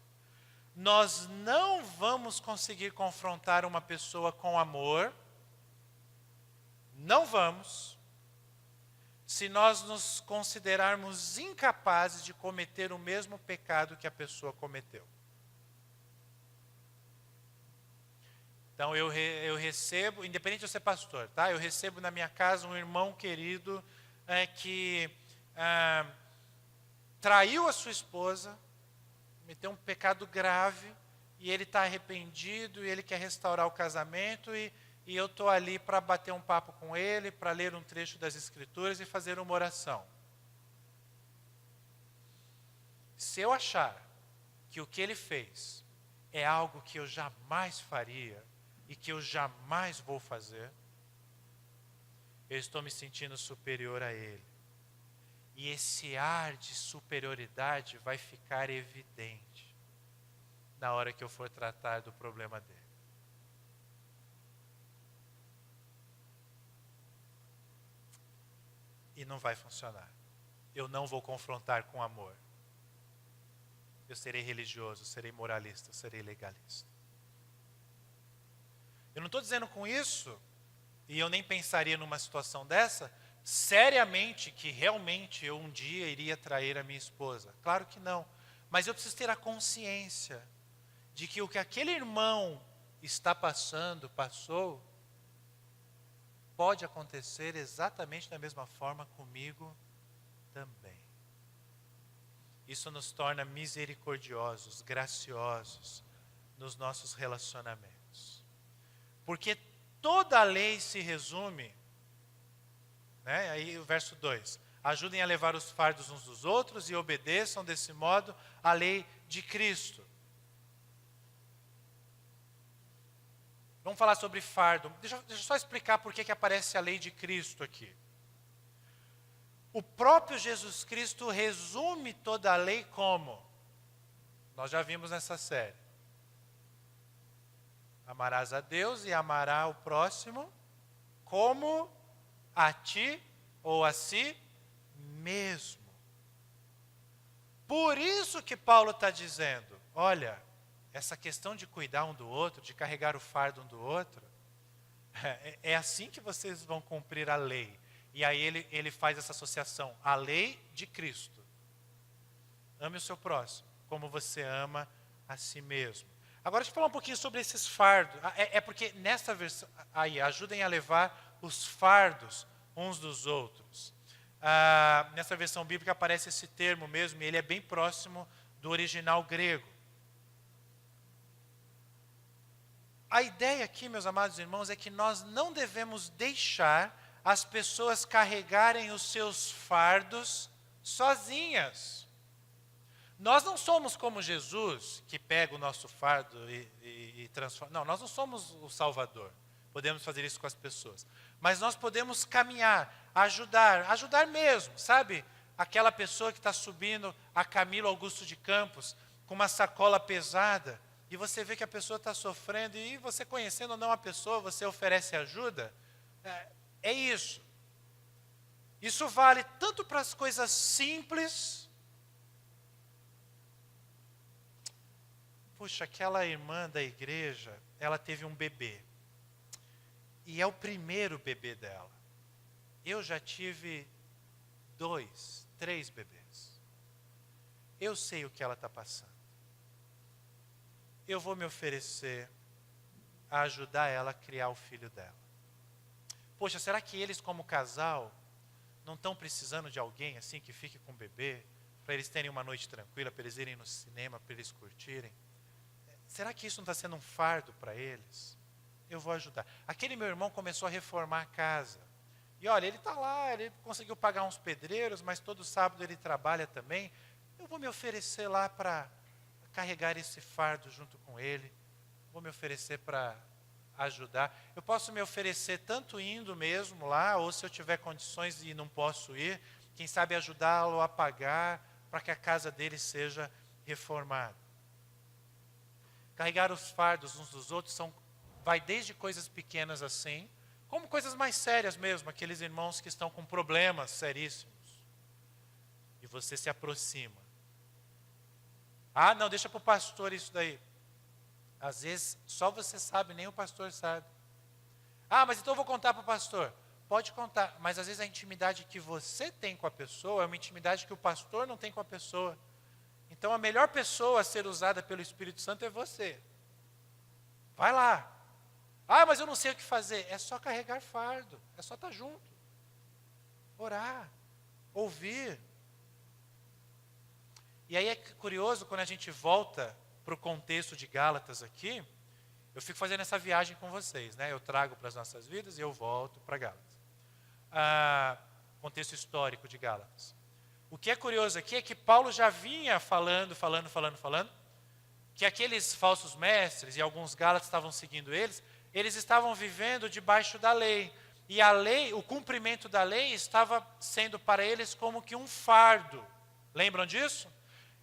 Nós não vamos conseguir confrontar uma pessoa com amor, não vamos, se nós nos considerarmos incapazes de cometer o mesmo pecado que a pessoa cometeu. Então eu recebo, independente de eu ser pastor, tá? Eu recebo na minha casa um irmão querido que traiu a sua esposa, cometeu um pecado grave, e ele está arrependido, e ele quer restaurar o casamento, e eu estou ali para bater um papo com ele, para ler um trecho das Escrituras e fazer uma oração. Se eu achar que o que ele fez é algo que eu jamais faria, e que eu jamais vou fazer, eu estou me sentindo superior a ele. E esse ar de superioridade vai ficar evidente na hora que eu for tratar do problema dele. E não vai funcionar. Eu não vou confrontar com amor. Eu serei religioso, serei moralista, serei legalista. Eu não estou dizendo com isso, e eu nem pensaria numa situação dessa, seriamente que realmente eu um dia iria trair a minha esposa. Claro que não. Mas eu preciso ter a consciência de que o que aquele irmão está passou, pode acontecer exatamente da mesma forma comigo também. Isso nos torna misericordiosos, graciosos nos nossos relacionamentos. Porque toda a lei se resume, né? Aí o verso 2, ajudem a levar os fardos uns dos outros e obedeçam desse modo a lei de Cristo. Vamos falar sobre fardo. Deixa eu só explicar por que aparece a lei de Cristo aqui. O próprio Jesus Cristo resume toda a lei como? Nós já vimos nessa série. Amarás a Deus e amarás o próximo como a ti ou a si mesmo. Por isso que Paulo está dizendo, olha, essa questão de cuidar um do outro, de carregar o fardo um do outro, é assim que vocês vão cumprir a lei. E aí ele faz essa associação, a lei de Cristo. Ame o seu próximo, como você ama a si mesmo. Agora deixa eu falar um pouquinho sobre esses fardos. É porque nessa versão, aí, ajudem a levar os fardos uns dos outros. Nessa versão bíblica aparece esse termo mesmo, e ele é bem próximo do original grego. A ideia aqui, meus amados irmãos, é que nós não devemos deixar as pessoas carregarem os seus fardos sozinhas. Nós não somos como Jesus, que pega o nosso fardo e transforma. Não, nós não somos o Salvador. Podemos fazer isso com as pessoas. Mas nós podemos caminhar, ajudar mesmo, sabe? Aquela pessoa que está subindo a Camilo Augusto de Campos com uma sacola pesada, e você vê que a pessoa está sofrendo, e você conhecendo ou não a pessoa, você oferece ajuda. É isso. Isso vale tanto para as coisas simples. Puxa, aquela irmã da igreja, ela teve um bebê. E é o primeiro bebê dela. Eu já tive 2, 3 bebês. Eu sei o que ela está passando. Eu vou me oferecer a ajudar ela a criar o filho dela. Poxa, será que eles como casal não estão precisando de alguém assim que fique com o bebê, para eles terem uma noite tranquila, para eles irem no cinema, para eles curtirem? Será que isso não está sendo um fardo para eles? Eu vou ajudar. Aquele meu irmão começou a reformar a casa. E olha, ele está lá, ele conseguiu pagar uns pedreiros, mas todo sábado ele trabalha também. Eu vou me oferecer lá para carregar esse fardo junto com ele. Vou me oferecer para ajudar. Eu posso me oferecer tanto indo mesmo lá, ou se eu tiver condições e não posso ir, quem sabe ajudá-lo a pagar para que a casa dele seja reformada. Carregar os fardos uns dos outros vai desde coisas pequenas assim, como coisas mais sérias mesmo, aqueles irmãos que estão com problemas seríssimos. E você se aproxima. Não, deixa para o pastor isso daí. Às vezes, só você sabe, nem o pastor sabe. Mas então eu vou contar para o pastor. Pode contar, mas às vezes a intimidade que você tem com a pessoa é uma intimidade que o pastor não tem com a pessoa. Então a melhor pessoa a ser usada pelo Espírito Santo é você. Vai lá. Mas eu não sei o que fazer. É só carregar fardo, é só estar junto. Orar, ouvir. E aí é curioso, quando a gente volta para o contexto de Gálatas aqui, eu fico fazendo essa viagem com vocês, né? Eu trago para as nossas vidas e eu volto para Gálatas. Contexto histórico de Gálatas. O que é curioso aqui é que Paulo já vinha falando, que aqueles falsos mestres, e alguns Gálatas estavam seguindo eles estavam vivendo debaixo da lei. E a lei, o cumprimento da lei estava sendo para eles como que um fardo. Lembram disso?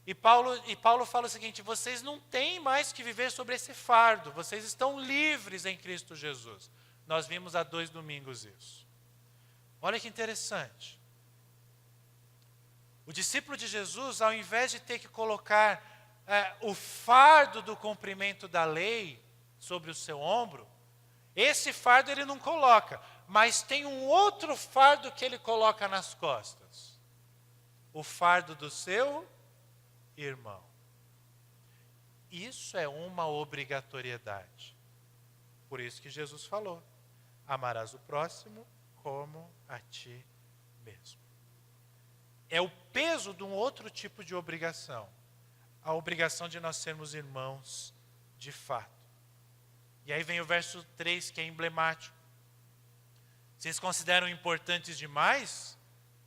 E Paulo fala o seguinte: vocês não têm mais que viver sobre esse fardo, vocês estão livres em Cristo Jesus. Nós vimos há 2 domingos isso. Olha que interessante. O discípulo de Jesus, ao invés de ter que colocar o fardo do cumprimento da lei sobre o seu ombro, esse fardo ele não coloca, mas tem um outro fardo que ele coloca nas costas. O fardo do seu irmão. Isso é uma obrigatoriedade. Por isso que Jesus falou: amarás o próximo como a ti mesmo. É o peso de um outro tipo de obrigação. A obrigação de nós sermos irmãos de fato. E aí vem o verso 3, que é emblemático. Vocês consideram importantes demais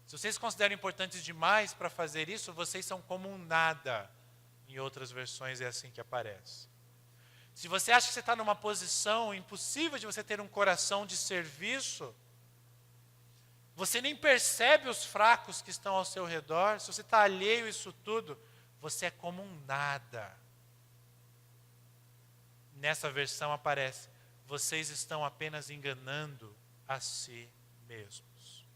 Se vocês consideram importantes demais para fazer isso, vocês são como um nada. Em outras versões é assim que aparece. Se você acha que você está numa posição impossível de você ter um coração de serviço, você nem percebe os fracos que estão ao seu redor, se você está alheio a isso tudo, você é como um nada. Nessa versão aparece, vocês estão apenas enganando a si mesmos.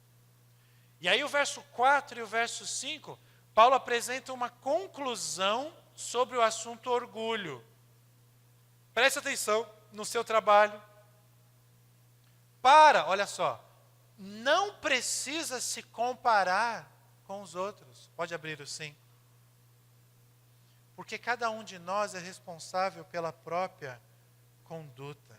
E aí o verso 4 e o verso 5, Paulo apresenta uma conclusão sobre o assunto orgulho. Preste atenção no seu trabalho. Olha só, não precisa se comparar com os outros. Pode abrir o 5. Porque cada um de nós é responsável pela própria conduta.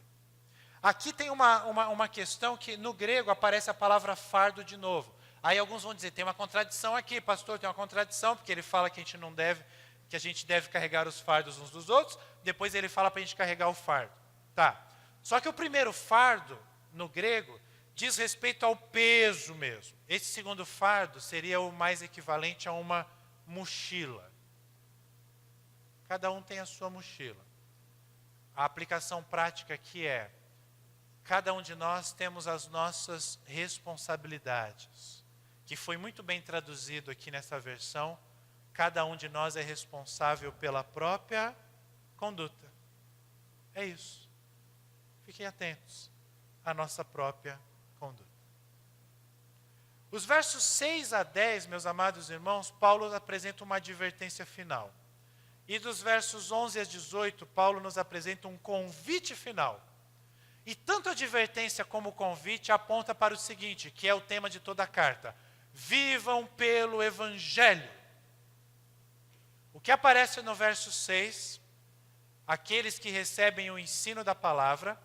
Aqui tem uma questão que no grego aparece a palavra fardo de novo. Aí alguns vão dizer, tem uma contradição aqui, pastor, tem uma contradição, porque ele fala que a gente deve carregar os fardos uns dos outros, depois ele fala para a gente carregar o fardo. Tá. Só que o primeiro fardo, no grego, diz respeito ao peso mesmo. Esse segundo fardo seria o mais equivalente a uma mochila. Cada um tem a sua mochila. A aplicação prática aqui é, cada um de nós temos as nossas responsabilidades, que foi muito bem traduzido aqui nessa versão, cada um de nós é responsável pela própria conduta. É isso. Fiquem atentos à nossa própria conduta. Os versos 6 a 10, meus amados irmãos, Paulo apresenta uma advertência final. E dos versos 11 a 18, Paulo nos apresenta um convite final. E tanto a advertência como o convite aponta para o seguinte, que é o tema de toda a carta. Vivam pelo Evangelho. O que aparece no verso 6, aqueles que recebem o ensino da palavra,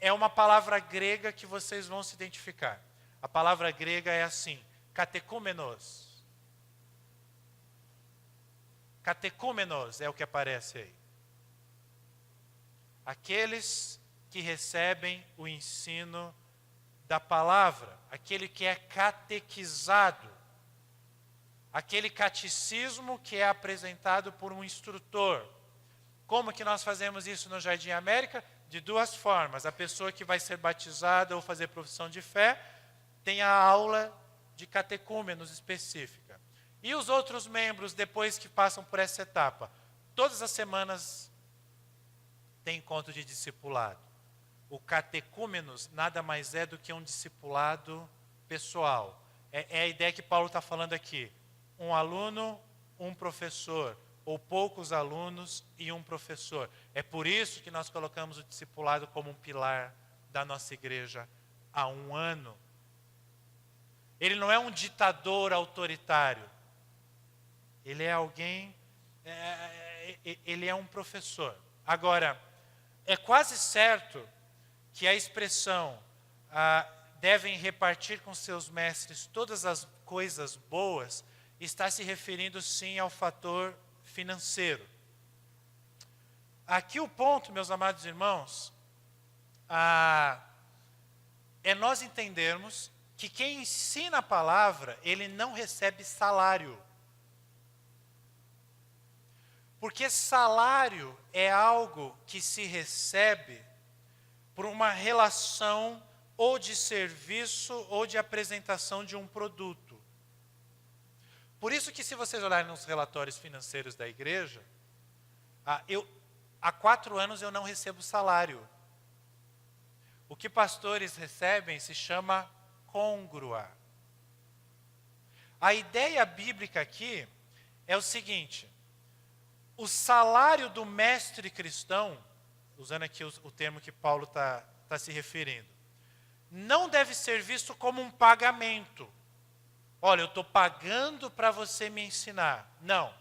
é uma palavra grega que vocês vão se identificar. A palavra grega é assim, catecúmenos. Catecúmenos é o que aparece aí. Aqueles que recebem o ensino da palavra, aquele que é catequizado, aquele catecismo que é apresentado por um instrutor. Como que nós fazemos isso no Jardim América? De duas formas. A pessoa que vai ser batizada ou fazer profissão de fé tem a aula de catecúmenos específica. E os outros membros, depois que passam por essa etapa, todas as semanas tem encontro de discipulado. O catecúmenos nada mais é do que um discipulado pessoal. É a ideia que Paulo está falando aqui. Um aluno, um professor, ou poucos alunos e um professor. É por isso que nós colocamos o discipulado como um pilar da nossa igreja há 1 ano. Ele não é um ditador autoritário. Ele é alguém, ele é um professor. Agora, é quase certo que a expressão devem repartir com seus mestres todas as coisas boas está se referindo sim ao fator financeiro. Aqui o ponto, meus amados irmãos, é nós entendermos que quem ensina a palavra, ele não recebe salário. Porque salário é algo que se recebe por uma relação ou de serviço ou de apresentação de um produto. Por isso que se vocês olharem nos relatórios financeiros da igreja, há 4 anos eu não recebo salário. O que pastores recebem se chama côngrua. A ideia bíblica aqui é o seguinte: o salário do mestre cristão, usando aqui o termo que Paulo está se referindo, não deve ser visto como um pagamento. Olha, eu estou pagando para você me ensinar. Não,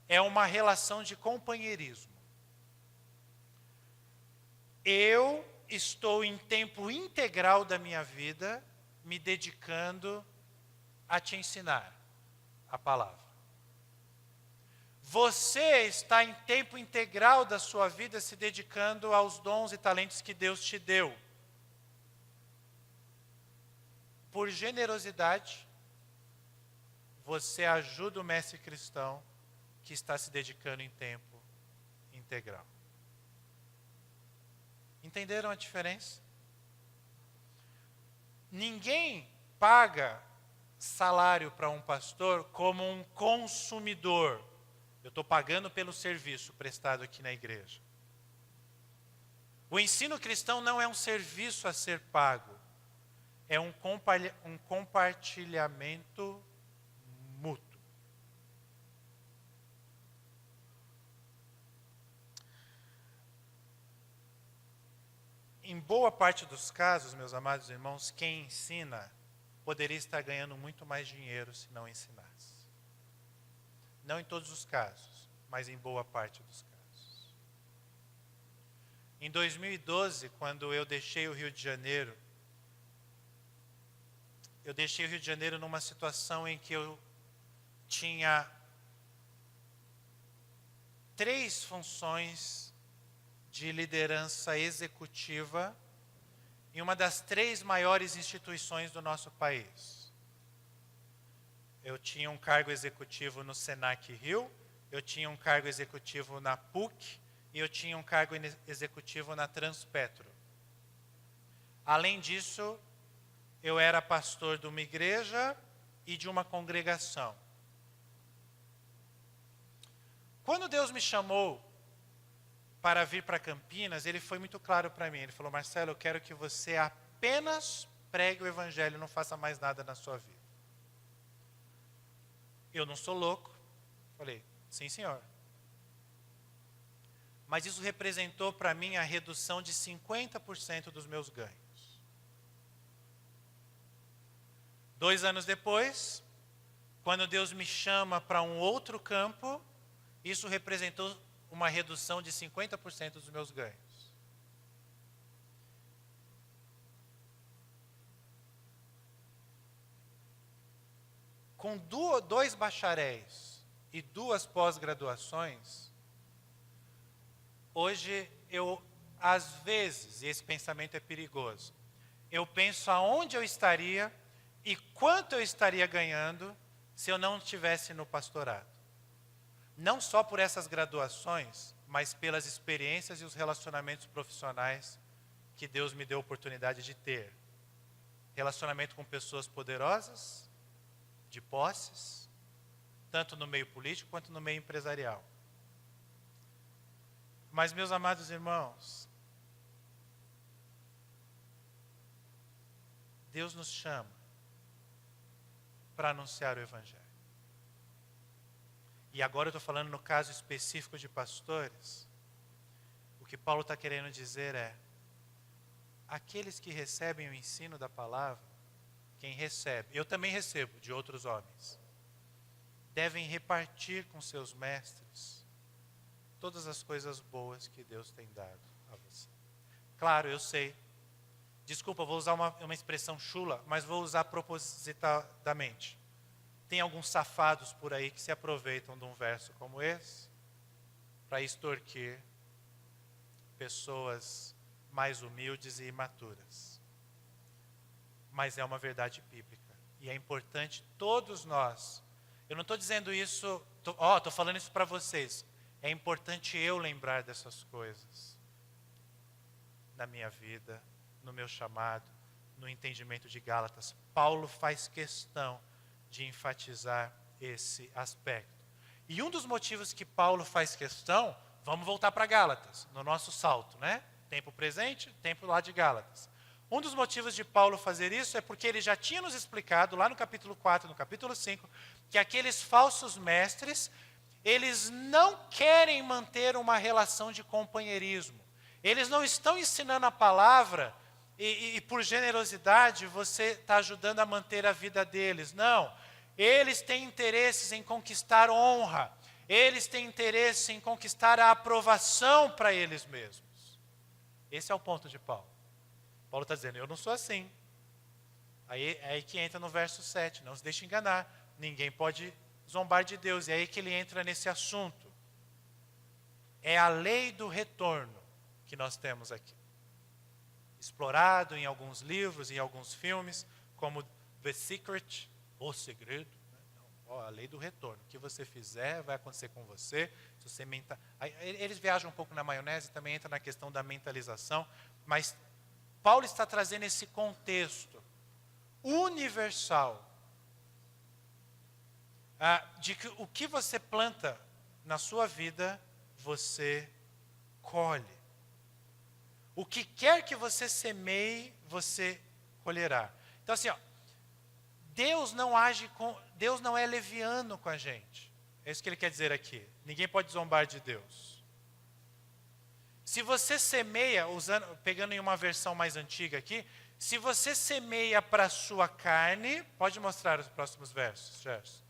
é uma relação de companheirismo. Eu estou em tempo integral da minha vida me dedicando a te ensinar a palavra. Você está em tempo integral da sua vida se dedicando aos dons e talentos que Deus te deu. Por generosidade, você ajuda o mestre cristão que está se dedicando em tempo integral. Entenderam a diferença? Ninguém paga salário para um pastor como um consumidor. Eu estou pagando pelo serviço prestado aqui na igreja. O ensino cristão não é um serviço a ser pago. É um compartilhamento mútuo. Em boa parte dos casos, meus amados irmãos, quem ensina poderia estar ganhando muito mais dinheiro se não ensinasse. Não em todos os casos, mas em boa parte dos casos. Em 2012, quando eu deixei o Rio de Janeiro, numa situação em que eu tinha 3 funções de liderança executiva em uma das 3 maiores instituições do nosso país. Eu tinha um cargo executivo no Senac Rio, eu tinha um cargo executivo na PUC e eu tinha um cargo executivo na Transpetro. Além disso, eu era pastor de uma igreja e de uma congregação. Quando Deus me chamou para vir para Campinas, Ele foi muito claro para mim. Ele falou: Marcelo, eu quero que você apenas pregue o Evangelho, não faça mais nada na sua vida. Eu não sou louco. Falei: sim, senhor. Mas isso representou para mim a redução de 50% dos meus ganhos. 2 anos depois, quando Deus me chama para um outro campo, isso representou uma redução de 50% dos meus ganhos. Com 2 bacharéis e 2 pós-graduações, hoje eu, às vezes, e esse pensamento é perigoso, eu penso aonde eu estaria e quanto eu estaria ganhando se eu não estivesse no pastorado. Não só por essas graduações, mas pelas experiências e os relacionamentos profissionais que Deus me deu a oportunidade de ter. Relacionamento com pessoas poderosas, de posses, tanto no meio político quanto no meio empresarial. Mas, meus amados irmãos, Deus nos chama para anunciar o Evangelho. E agora eu estou falando no caso específico de pastores. O que Paulo está querendo dizer é: aqueles que recebem o ensino da palavra, quem recebe, eu também recebo de outros homens, devem repartir com seus mestres todas as coisas boas que Deus tem dado a você. Claro, eu sei. Desculpa, vou usar uma expressão chula, mas vou usar propositadamente. Tem alguns safados por aí que se aproveitam de um verso como esse para extorquir pessoas mais humildes e imaturas. Mas é uma verdade bíblica. E é importante todos nós. Eu não estou dizendo isso, estou falando isso para vocês. É importante eu lembrar dessas coisas na minha vida, no meu chamado, no entendimento de Gálatas. Paulo faz questão de enfatizar esse aspecto. E um dos motivos que Paulo faz questão, vamos voltar para Gálatas, no nosso salto, né? Tempo presente, tempo lá de Gálatas. Um dos motivos de Paulo fazer isso é porque ele já tinha nos explicado, lá no capítulo 4, no capítulo 5, que aqueles falsos mestres, eles não querem manter uma relação de companheirismo. Eles não estão ensinando a palavra e por generosidade você está ajudando a manter a vida deles. Não. Eles têm interesses em conquistar honra. Eles têm interesse em conquistar a aprovação para eles mesmos. Esse é o ponto de Paulo. Paulo está dizendo: eu não sou assim. Aí que entra no verso 7. Não se deixe enganar. Ninguém pode zombar de Deus. E aí que ele entra nesse assunto. É a lei do retorno que nós temos aqui. Explorado em alguns livros, em alguns filmes, como The Secret, O Segredo. Ó, a lei do retorno. O que você fizer vai acontecer com você. Se você eles viajam um pouco na maionese, também entra na questão da mentalização. Mas Paulo está trazendo esse contexto universal de que o que você planta na sua vida, você colhe. O que quer que você semeie, você colherá. Então assim, ó, Deus não é leviano com a gente. É isso que ele quer dizer aqui. Ninguém pode zombar de Deus. Se você semeia, pegando em uma versão mais antiga aqui, se você semeia para a sua carne, pode mostrar os próximos versos, Gerson.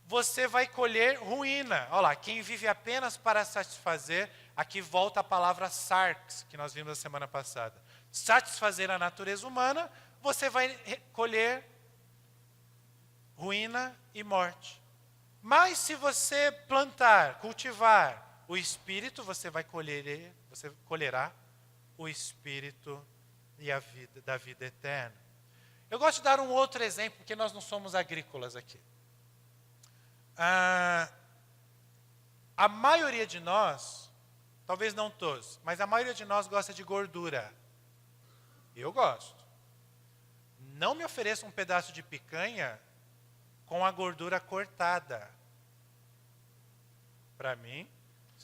Você vai colher ruína. Olha lá, quem vive apenas para satisfazer, aqui volta a palavra sarx, que nós vimos na semana passada. Satisfazer a natureza humana, você vai colher ruína e morte. Mas se você plantar, cultivar o Espírito, você colherá o Espírito e a vida da vida eterna. Eu gosto de dar um outro exemplo, porque nós não somos agrícolas aqui. A maioria de nós, talvez não todos, mas a maioria de nós gosta de gordura. Eu gosto. Não me ofereça um pedaço de picanha com a gordura cortada. Para mim,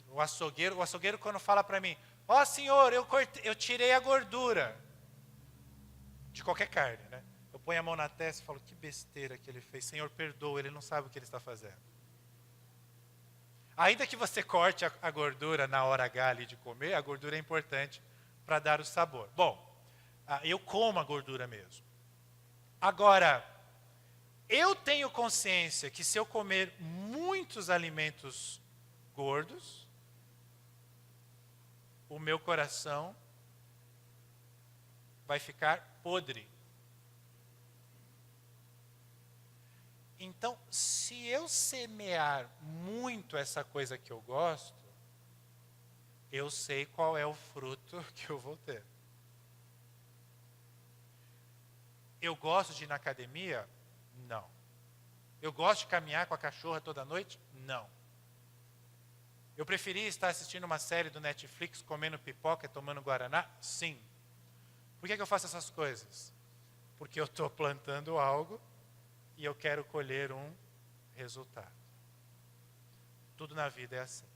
o açougueiro quando fala para mim, ó senhor, eu tirei a gordura de qualquer carne, né? Eu ponho a mão na testa e falo, que besteira que ele fez. Senhor, perdoa, ele não sabe o que ele está fazendo. Ainda que você corte a gordura na hora H ali de comer, a gordura é importante para dar o sabor. Bom, eu como a gordura mesmo. Agora, eu tenho consciência que se eu comer muitos alimentos gordos, o meu coração vai ficar podre. Então, se eu semear muito essa coisa que eu gosto, eu sei qual é o fruto que eu vou ter. Eu gosto de ir na academia? Não. Eu gosto de caminhar com a cachorra toda noite? Não. Eu preferia estar assistindo uma série do Netflix, comendo pipoca e tomando guaraná? Sim. Por que eu faço essas coisas? Porque eu estou plantando algo e eu quero colher um resultado. Tudo na vida é assim.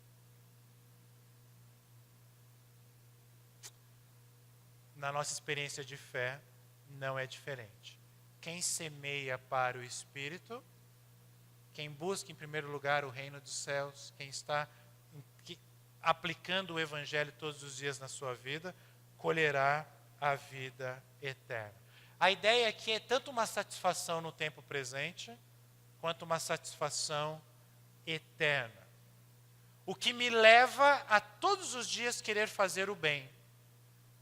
Na nossa experiência de fé, não é diferente. Quem semeia para o Espírito, quem busca em primeiro lugar o reino dos céus, quem está aplicando o Evangelho todos os dias na sua vida, colherá a vida eterna. A ideia aqui é tanto uma satisfação no tempo presente, quanto uma satisfação eterna. O que me leva a todos os dias querer fazer o bem.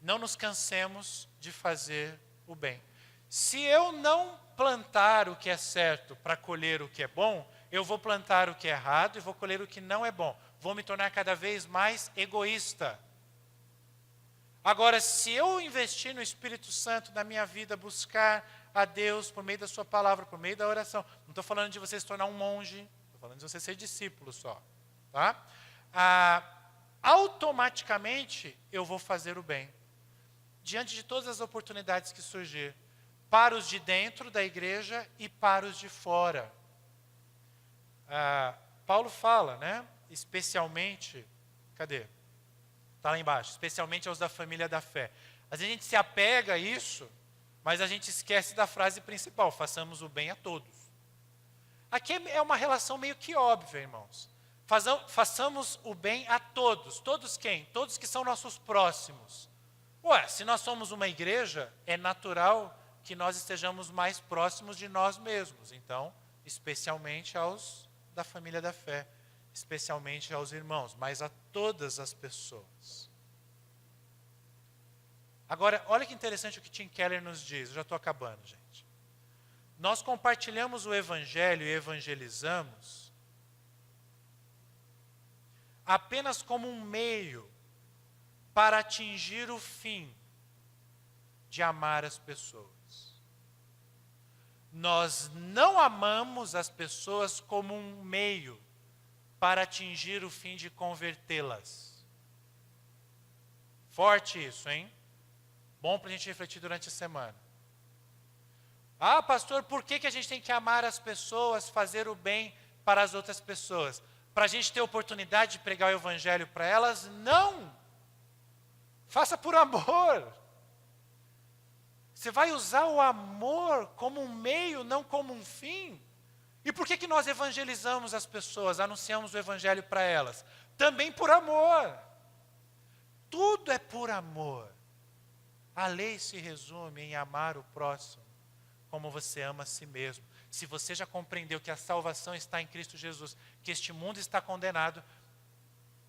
Não nos cansemos de fazer o bem. Se eu não plantar o que é certo para colher o que é bom, eu vou plantar o que é errado e vou colher o que não é bom. Vou me tornar cada vez mais egoísta. Agora, se eu investir no Espírito Santo na minha vida, buscar a Deus por meio da sua palavra, por meio da oração, não estou falando de você se tornar um monge, estou falando de você ser discípulo só. Tá? Automaticamente eu vou fazer o bem. Diante de todas as oportunidades que surgir, para os de dentro da igreja e para os de fora. Paulo fala, né? Especialmente, cadê? Está lá embaixo, especialmente aos da família da fé. Às vezes a gente se apega a isso, mas a gente esquece da frase principal, façamos o bem a todos. Aqui é uma relação meio que óbvia, irmãos. Façamos o bem a todos. Todos quem? Todos que são nossos próximos. Ué, se nós somos uma igreja, é natural que nós estejamos mais próximos de nós mesmos. Então, especialmente aos da família da fé. Especialmente aos irmãos, mas a todas as pessoas. Agora, olha que interessante o que Tim Keller nos diz. Eu já estou acabando, gente. Nós compartilhamos o Evangelho e evangelizamos apenas como um meio para atingir o fim de amar as pessoas. Nós não amamos as pessoas como um meio para atingir o fim de convertê-las. Forte isso, hein? Bom para a gente refletir durante a semana. Ah, pastor, por que a gente tem que amar as pessoas, fazer o bem para as outras pessoas? Para a gente ter oportunidade de pregar o evangelho para elas? Não! Faça por amor. Você vai usar o amor como um meio, não como um fim? E por que nós evangelizamos as pessoas, anunciamos o evangelho para elas? Também por amor. Tudo é por amor. A lei se resume em amar o próximo como você ama a si mesmo. Se você já compreendeu que a salvação está em Cristo Jesus, que este mundo está condenado,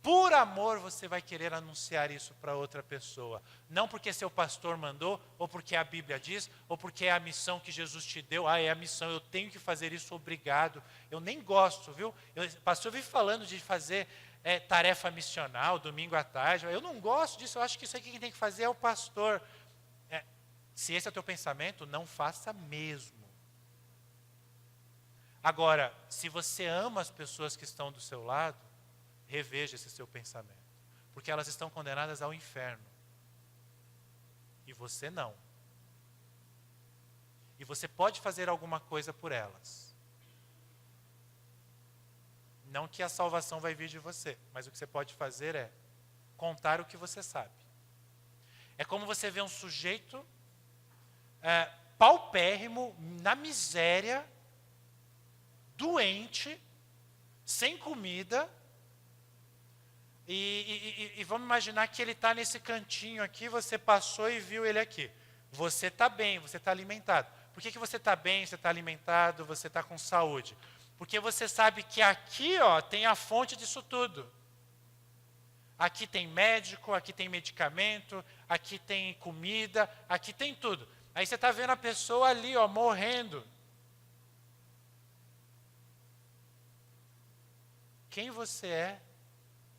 por amor você vai querer anunciar isso para outra pessoa. Não porque seu pastor mandou, ou porque a Bíblia diz, ou porque é a missão que Jesus te deu. Ah, é a missão, eu tenho que fazer isso, obrigado. Eu nem gosto, viu? O pastor vive falando de fazer tarefa missional, domingo à tarde. Eu não gosto disso, eu acho que isso aqui quem tem que fazer é o pastor. Se esse é o teu pensamento, não faça mesmo. Agora, se você ama as pessoas que estão do seu lado, reveja esse seu pensamento. Porque elas estão condenadas ao inferno. E você não. E você pode fazer alguma coisa por elas. Não que a salvação vai vir de você, mas o que você pode fazer é contar o que você sabe. É como você vê um sujeito paupérrimo, na miséria, doente, sem comida, e vamos imaginar que ele está nesse cantinho aqui, você passou e viu ele aqui. Você está bem, você está alimentado. Por que você está bem, você está alimentado, você está com saúde? Porque você sabe que aqui tem a fonte disso tudo. Aqui tem médico, aqui tem medicamento, aqui tem comida, aqui tem tudo. Aí você está vendo a pessoa ali, morrendo. Quem você é?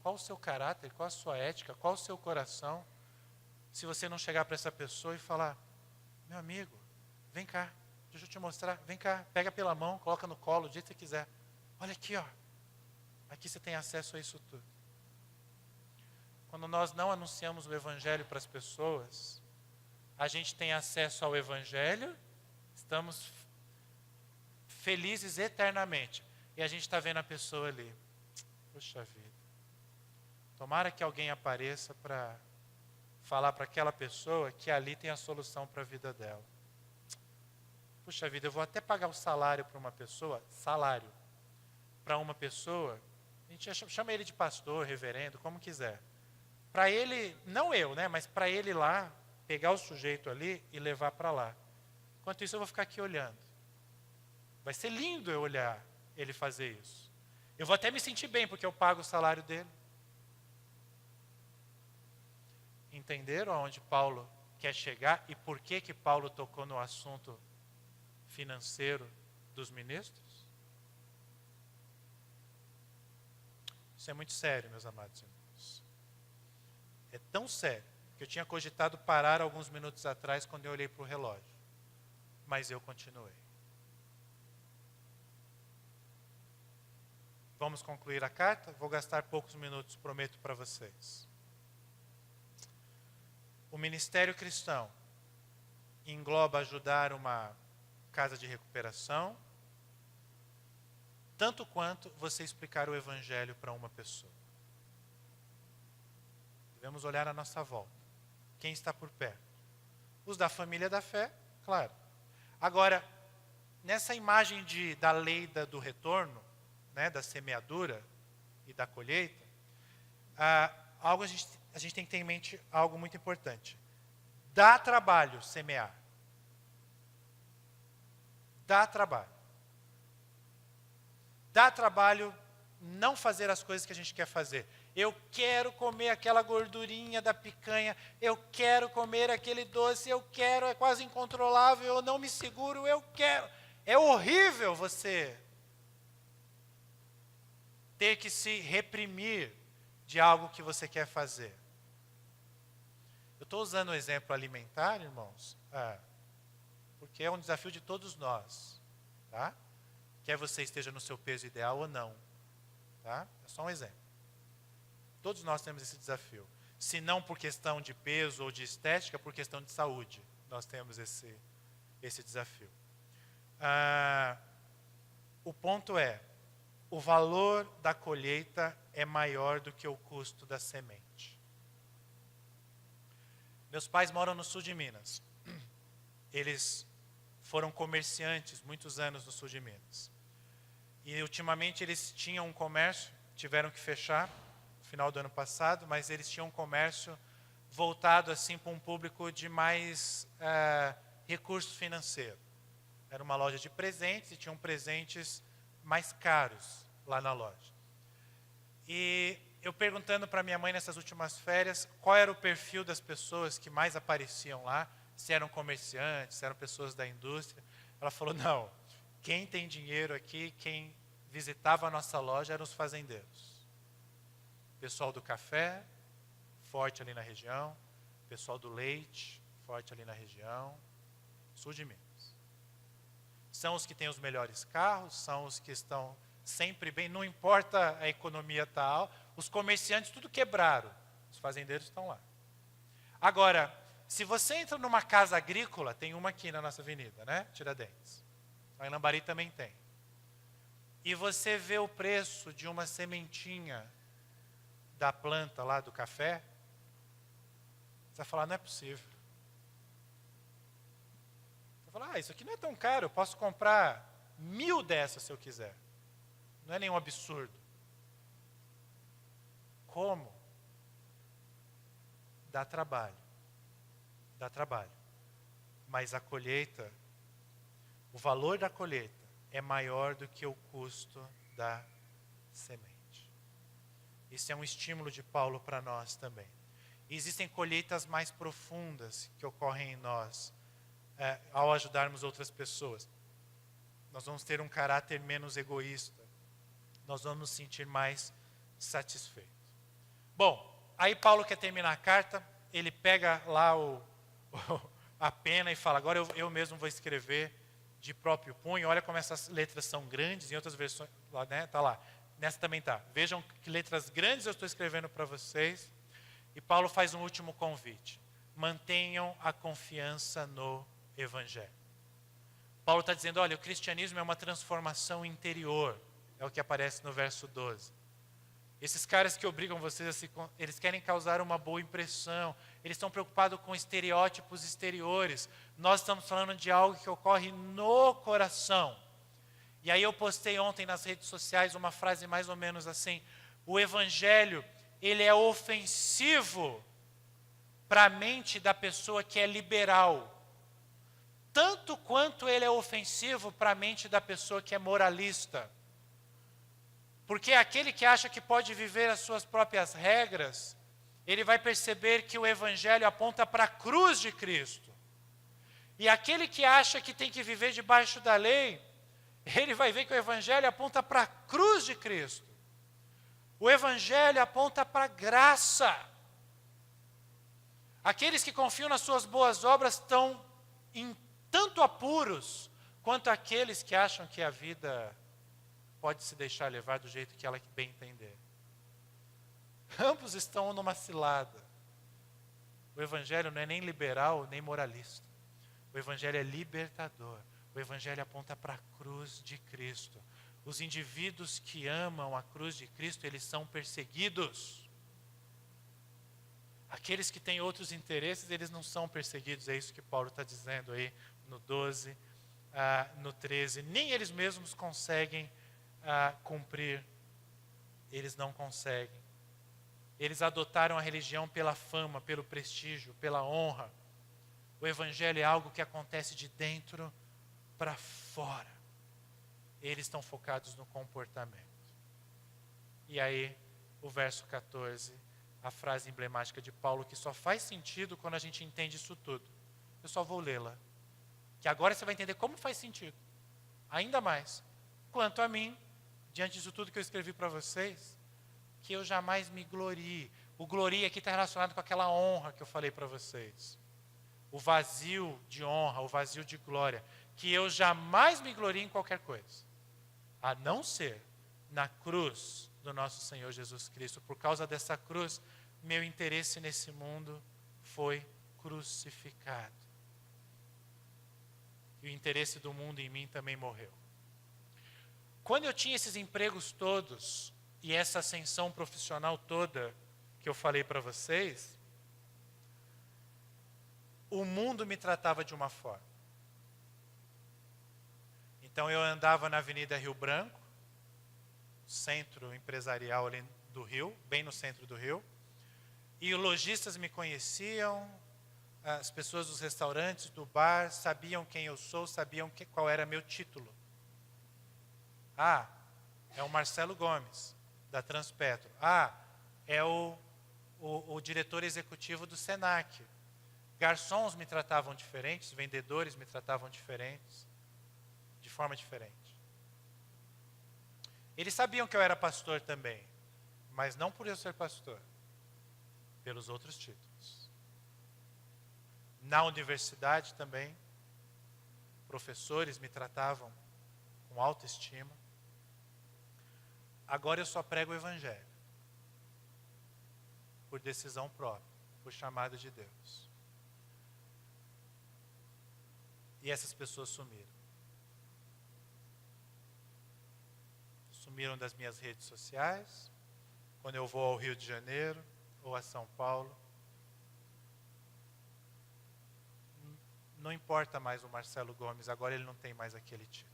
Qual o seu caráter? Qual a sua ética? Qual o seu coração? Se você não chegar para essa pessoa e falar, meu amigo, vem cá, deixa eu te mostrar, vem cá, pega pela mão, coloca no colo, do jeito que você quiser. Olha aqui, aqui você tem acesso a isso tudo. Quando nós não anunciamos o evangelho para as pessoas, a gente tem acesso ao evangelho, estamos felizes eternamente. E a gente está vendo a pessoa ali. Puxa vida. Tomara que alguém apareça para falar para aquela pessoa que ali tem a solução para a vida dela. Puxa vida, eu vou até pagar o salário para uma pessoa, para uma pessoa, a gente chama ele de pastor, reverendo, como quiser. Para ele, não eu, mas para ele lá, pegar o sujeito ali e levar para lá. Enquanto isso eu vou ficar aqui olhando. Vai ser lindo eu olhar ele fazer isso. Eu vou até me sentir bem, porque eu pago o salário dele. Entenderam aonde Paulo quer chegar e por que Paulo tocou no assunto financeiro dos ministros? Isso é muito sério, meus amados irmãos. É tão sério que eu tinha cogitado parar alguns minutos atrás quando eu olhei para o relógio. Mas eu continuei. Vamos concluir a carta? Vou gastar poucos minutos, prometo para vocês. O ministério cristão engloba ajudar uma casa de recuperação, tanto quanto você explicar o evangelho para uma pessoa. Devemos olhar à nossa volta. Quem está por perto? Os da família da fé, claro. Agora, nessa imagem da lei do retorno, da semeadura e da colheita, a gente tem que ter em mente algo muito importante. Dá trabalho semear. Dá trabalho. Dá trabalho não fazer as coisas que a gente quer fazer. Eu quero comer aquela gordurinha da picanha, eu quero comer aquele doce, eu quero, é quase incontrolável, eu não me seguro, eu quero. É horrível você ter que se reprimir de algo que você quer fazer. Eu estou usando o exemplo alimentar, irmãos, porque é um desafio de todos nós, tá? Quer você esteja no seu peso ideal ou não, tá? É só um exemplo. Todos nós temos esse desafio. Se não por questão de peso ou de estética, por questão de saúde, nós temos esse desafio. O ponto é, o valor da colheita é maior do que o custo da semente. Meus pais moram no sul de Minas. Eles foram comerciantes muitos anos no sul de Minas. E ultimamente eles tinham um comércio, tiveram que fechar no final do ano passado, mas eles tinham um comércio voltado assim para um público de mais recurso financeiro. Era uma loja de presentes e tinham presentes mais caros lá na loja. E eu perguntando para minha mãe nessas últimas férias qual era o perfil das pessoas que mais apareciam lá, se eram comerciantes, se eram pessoas da indústria. Ela falou, não, quem tem dinheiro aqui, quem visitava a nossa loja eram os fazendeiros. Pessoal do café, forte ali na região, pessoal do leite, forte ali na região, sul de Minas. São os que têm os melhores carros, são os que estão sempre bem, não importa a economia tal, os comerciantes tudo quebraram, os fazendeiros estão lá. Agora, se você entra numa casa agrícola, tem uma aqui na nossa avenida, né? Tiradentes. Em Lambari também tem. E você vê o preço de uma sementinha da planta lá do café, você vai falar, não é possível. Você vai falar, isso aqui não é tão caro, eu posso comprar 1000 dessas se eu quiser. Não é nenhum absurdo. Como? Dá trabalho. Dá trabalho. Mas a colheita, o valor da colheita é maior do que o custo da semente. Isso é um estímulo de Paulo para nós também. E existem colheitas mais profundas que ocorrem em nós ao ajudarmos outras pessoas. Nós vamos ter um caráter menos egoísta. Nós vamos nos sentir mais satisfeitos. Bom, aí Paulo quer terminar a carta, ele pega lá a pena e fala, agora eu mesmo vou escrever de próprio punho. Olha como essas letras são grandes, em outras versões, lá, né, tá lá. Nessa também tá. Vejam que letras grandes eu estou escrevendo para vocês. E Paulo faz um último convite. Mantenham a confiança no Evangelho. Paulo está dizendo, olha, o cristianismo é uma transformação interior. É o que aparece no verso 12. Esses caras que obrigam vocês eles querem causar uma boa impressão. Eles estão preocupados com estereótipos exteriores. Nós estamos falando de algo que ocorre no coração. E aí eu postei ontem nas redes sociais uma frase mais ou menos assim. O Evangelho, ele é ofensivo para a mente da pessoa que é liberal. Tanto quanto ele é ofensivo para a mente da pessoa que é moralista. Porque aquele que acha que pode viver as suas próprias regras, ele vai perceber que o Evangelho aponta para a cruz de Cristo. E aquele que acha que tem que viver debaixo da lei, ele vai ver que o Evangelho aponta para a cruz de Cristo. O Evangelho aponta para a graça. Aqueles que confiam nas suas boas obras estão em tanto apuros, quanto aqueles que acham que a vida pode se deixar levar do jeito que ela bem entender. Ambos estão numa cilada. O Evangelho não é nem liberal, nem moralista. O Evangelho é libertador. O Evangelho aponta para a cruz de Cristo. Os indivíduos que amam a cruz de Cristo, eles são perseguidos. Aqueles que têm outros interesses, eles não são perseguidos. É isso que Paulo está dizendo aí no 12, no 13. Nem eles mesmos conseguem cumprir. Eles não conseguem. Eles adotaram a religião pela fama, pelo prestígio, pela honra. O Evangelho é algo que acontece de dentro para fora. Eles estão focados no comportamento. E aí, o verso 14, a frase emblemática de Paulo, que só faz sentido quando a gente entende isso tudo. Eu só vou lê-la. Que agora você vai entender como faz sentido. Ainda mais. Quanto a mim, diante disso tudo que eu escrevi para vocês, que eu jamais me glorie. O glorie aqui está relacionado com aquela honra que eu falei para vocês. o vazio de honra, o vazio de glória, que eu jamais me glorie em qualquer coisa, a não ser na cruz do nosso Senhor Jesus Cristo. Por causa dessa cruz, meu interesse nesse mundo foi crucificado. E o interesse do mundo em mim também morreu. Quando eu tinha esses empregos todos e essa ascensão profissional toda que eu falei para vocês, o mundo me tratava de uma forma. Então eu andava na Avenida Rio Branco, centro empresarial ali do Rio, bem no centro do Rio, e os lojistas me conheciam, as pessoas dos restaurantes, do bar, sabiam quem eu sou, sabiam qual era meu título. Ah, é o Marcelo Gomes, da Transpetro. Ah, é o diretor executivo do Senac. Garçons me tratavam diferentes, vendedores me tratavam diferentes, de forma diferente. Eles sabiam que eu era pastor também, mas não por eu ser pastor, pelos outros títulos. Na universidade também, professores me tratavam com autoestima. Agora eu só prego o Evangelho, por decisão própria, por chamado de Deus. E essas pessoas sumiram. Sumiram das minhas redes sociais, quando eu vou ao Rio de Janeiro ou a São Paulo. Não importa mais o Marcelo Gomes, agora ele não tem mais aquele título.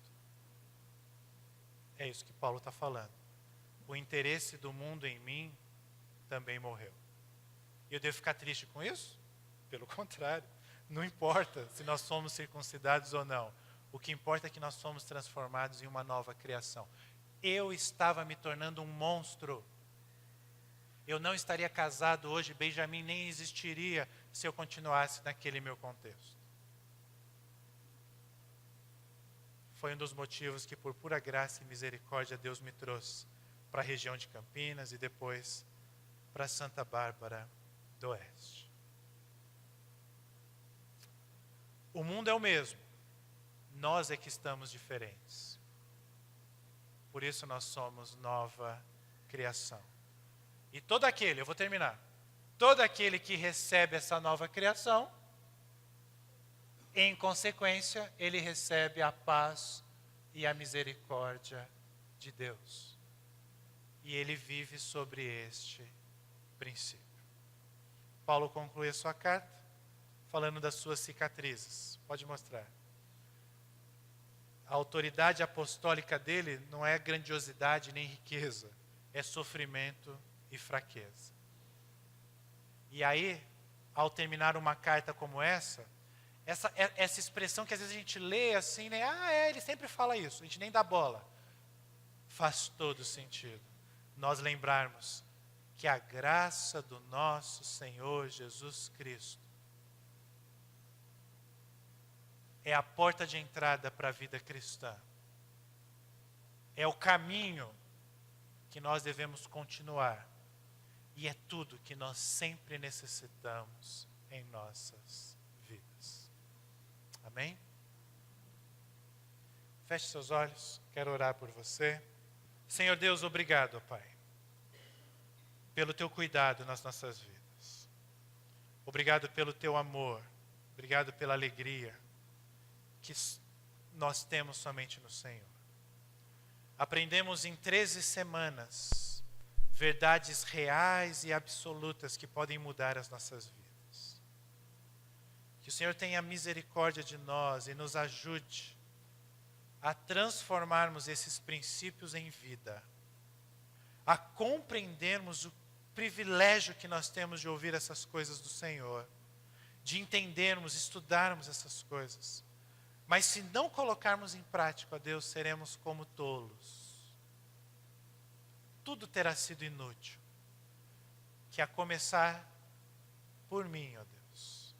É isso que Paulo está falando. O interesse do mundo em mim também morreu. E eu devo ficar triste com isso? Pelo contrário, não importa se nós somos circuncidados ou não. O que importa é que nós somos transformados em uma nova criação. Eu estava me tornando um monstro. Eu não estaria casado hoje, Benjamin nem existiria se eu continuasse naquele meu contexto. Foi um dos motivos que, por pura graça e misericórdia, Deus me trouxe para a região de Campinas e depois para Santa Bárbara do Oeste. O mundo é o mesmo, nós é que estamos diferentes. Por isso nós somos nova criação. E todo aquele, eu vou terminar, todo aquele que recebe essa nova criação, em consequência, ele recebe a paz e a misericórdia de Deus. E ele vive sobre este princípio. Paulo conclui a sua carta falando das suas cicatrizes. Pode mostrar. A autoridade apostólica dele não é grandiosidade nem riqueza, é sofrimento e fraqueza. E aí, ao terminar uma carta como essa expressão que às vezes a gente lê assim, né? Ele sempre fala isso, a gente nem dá bola. Faz todo sentido nós lembrarmos que a graça do nosso Senhor Jesus Cristo é a porta de entrada para a vida cristã. É o caminho que nós devemos continuar. E é tudo que nós sempre necessitamos em nossas vidas. Amém? Feche seus olhos, quero orar por você. Senhor Deus, obrigado, ó Pai, pelo teu cuidado nas nossas vidas. Obrigado pelo teu amor, obrigado pela alegria que nós temos somente no Senhor. Aprendemos em 13 semanas verdades reais e absolutas que podem mudar as nossas vidas. Que o Senhor tenha misericórdia de nós e nos ajude a transformarmos esses princípios em vida, a compreendermos o privilégio que nós temos de ouvir essas coisas do Senhor, de entendermos, estudarmos essas coisas. Mas se não colocarmos em prática, ó Deus, seremos como tolos. Tudo terá sido inútil. Que a começar por mim, ó Deus,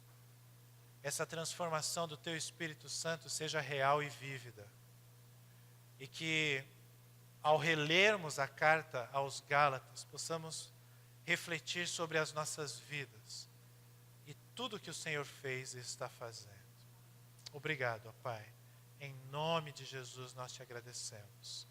essa transformação do Teu Espírito Santo seja real e vívida. E que, ao relermos a carta aos Gálatas, possamos refletir sobre as nossas vidas. E tudo que o Senhor fez e está fazendo. Obrigado, ó Pai. Em nome de Jesus nós te agradecemos.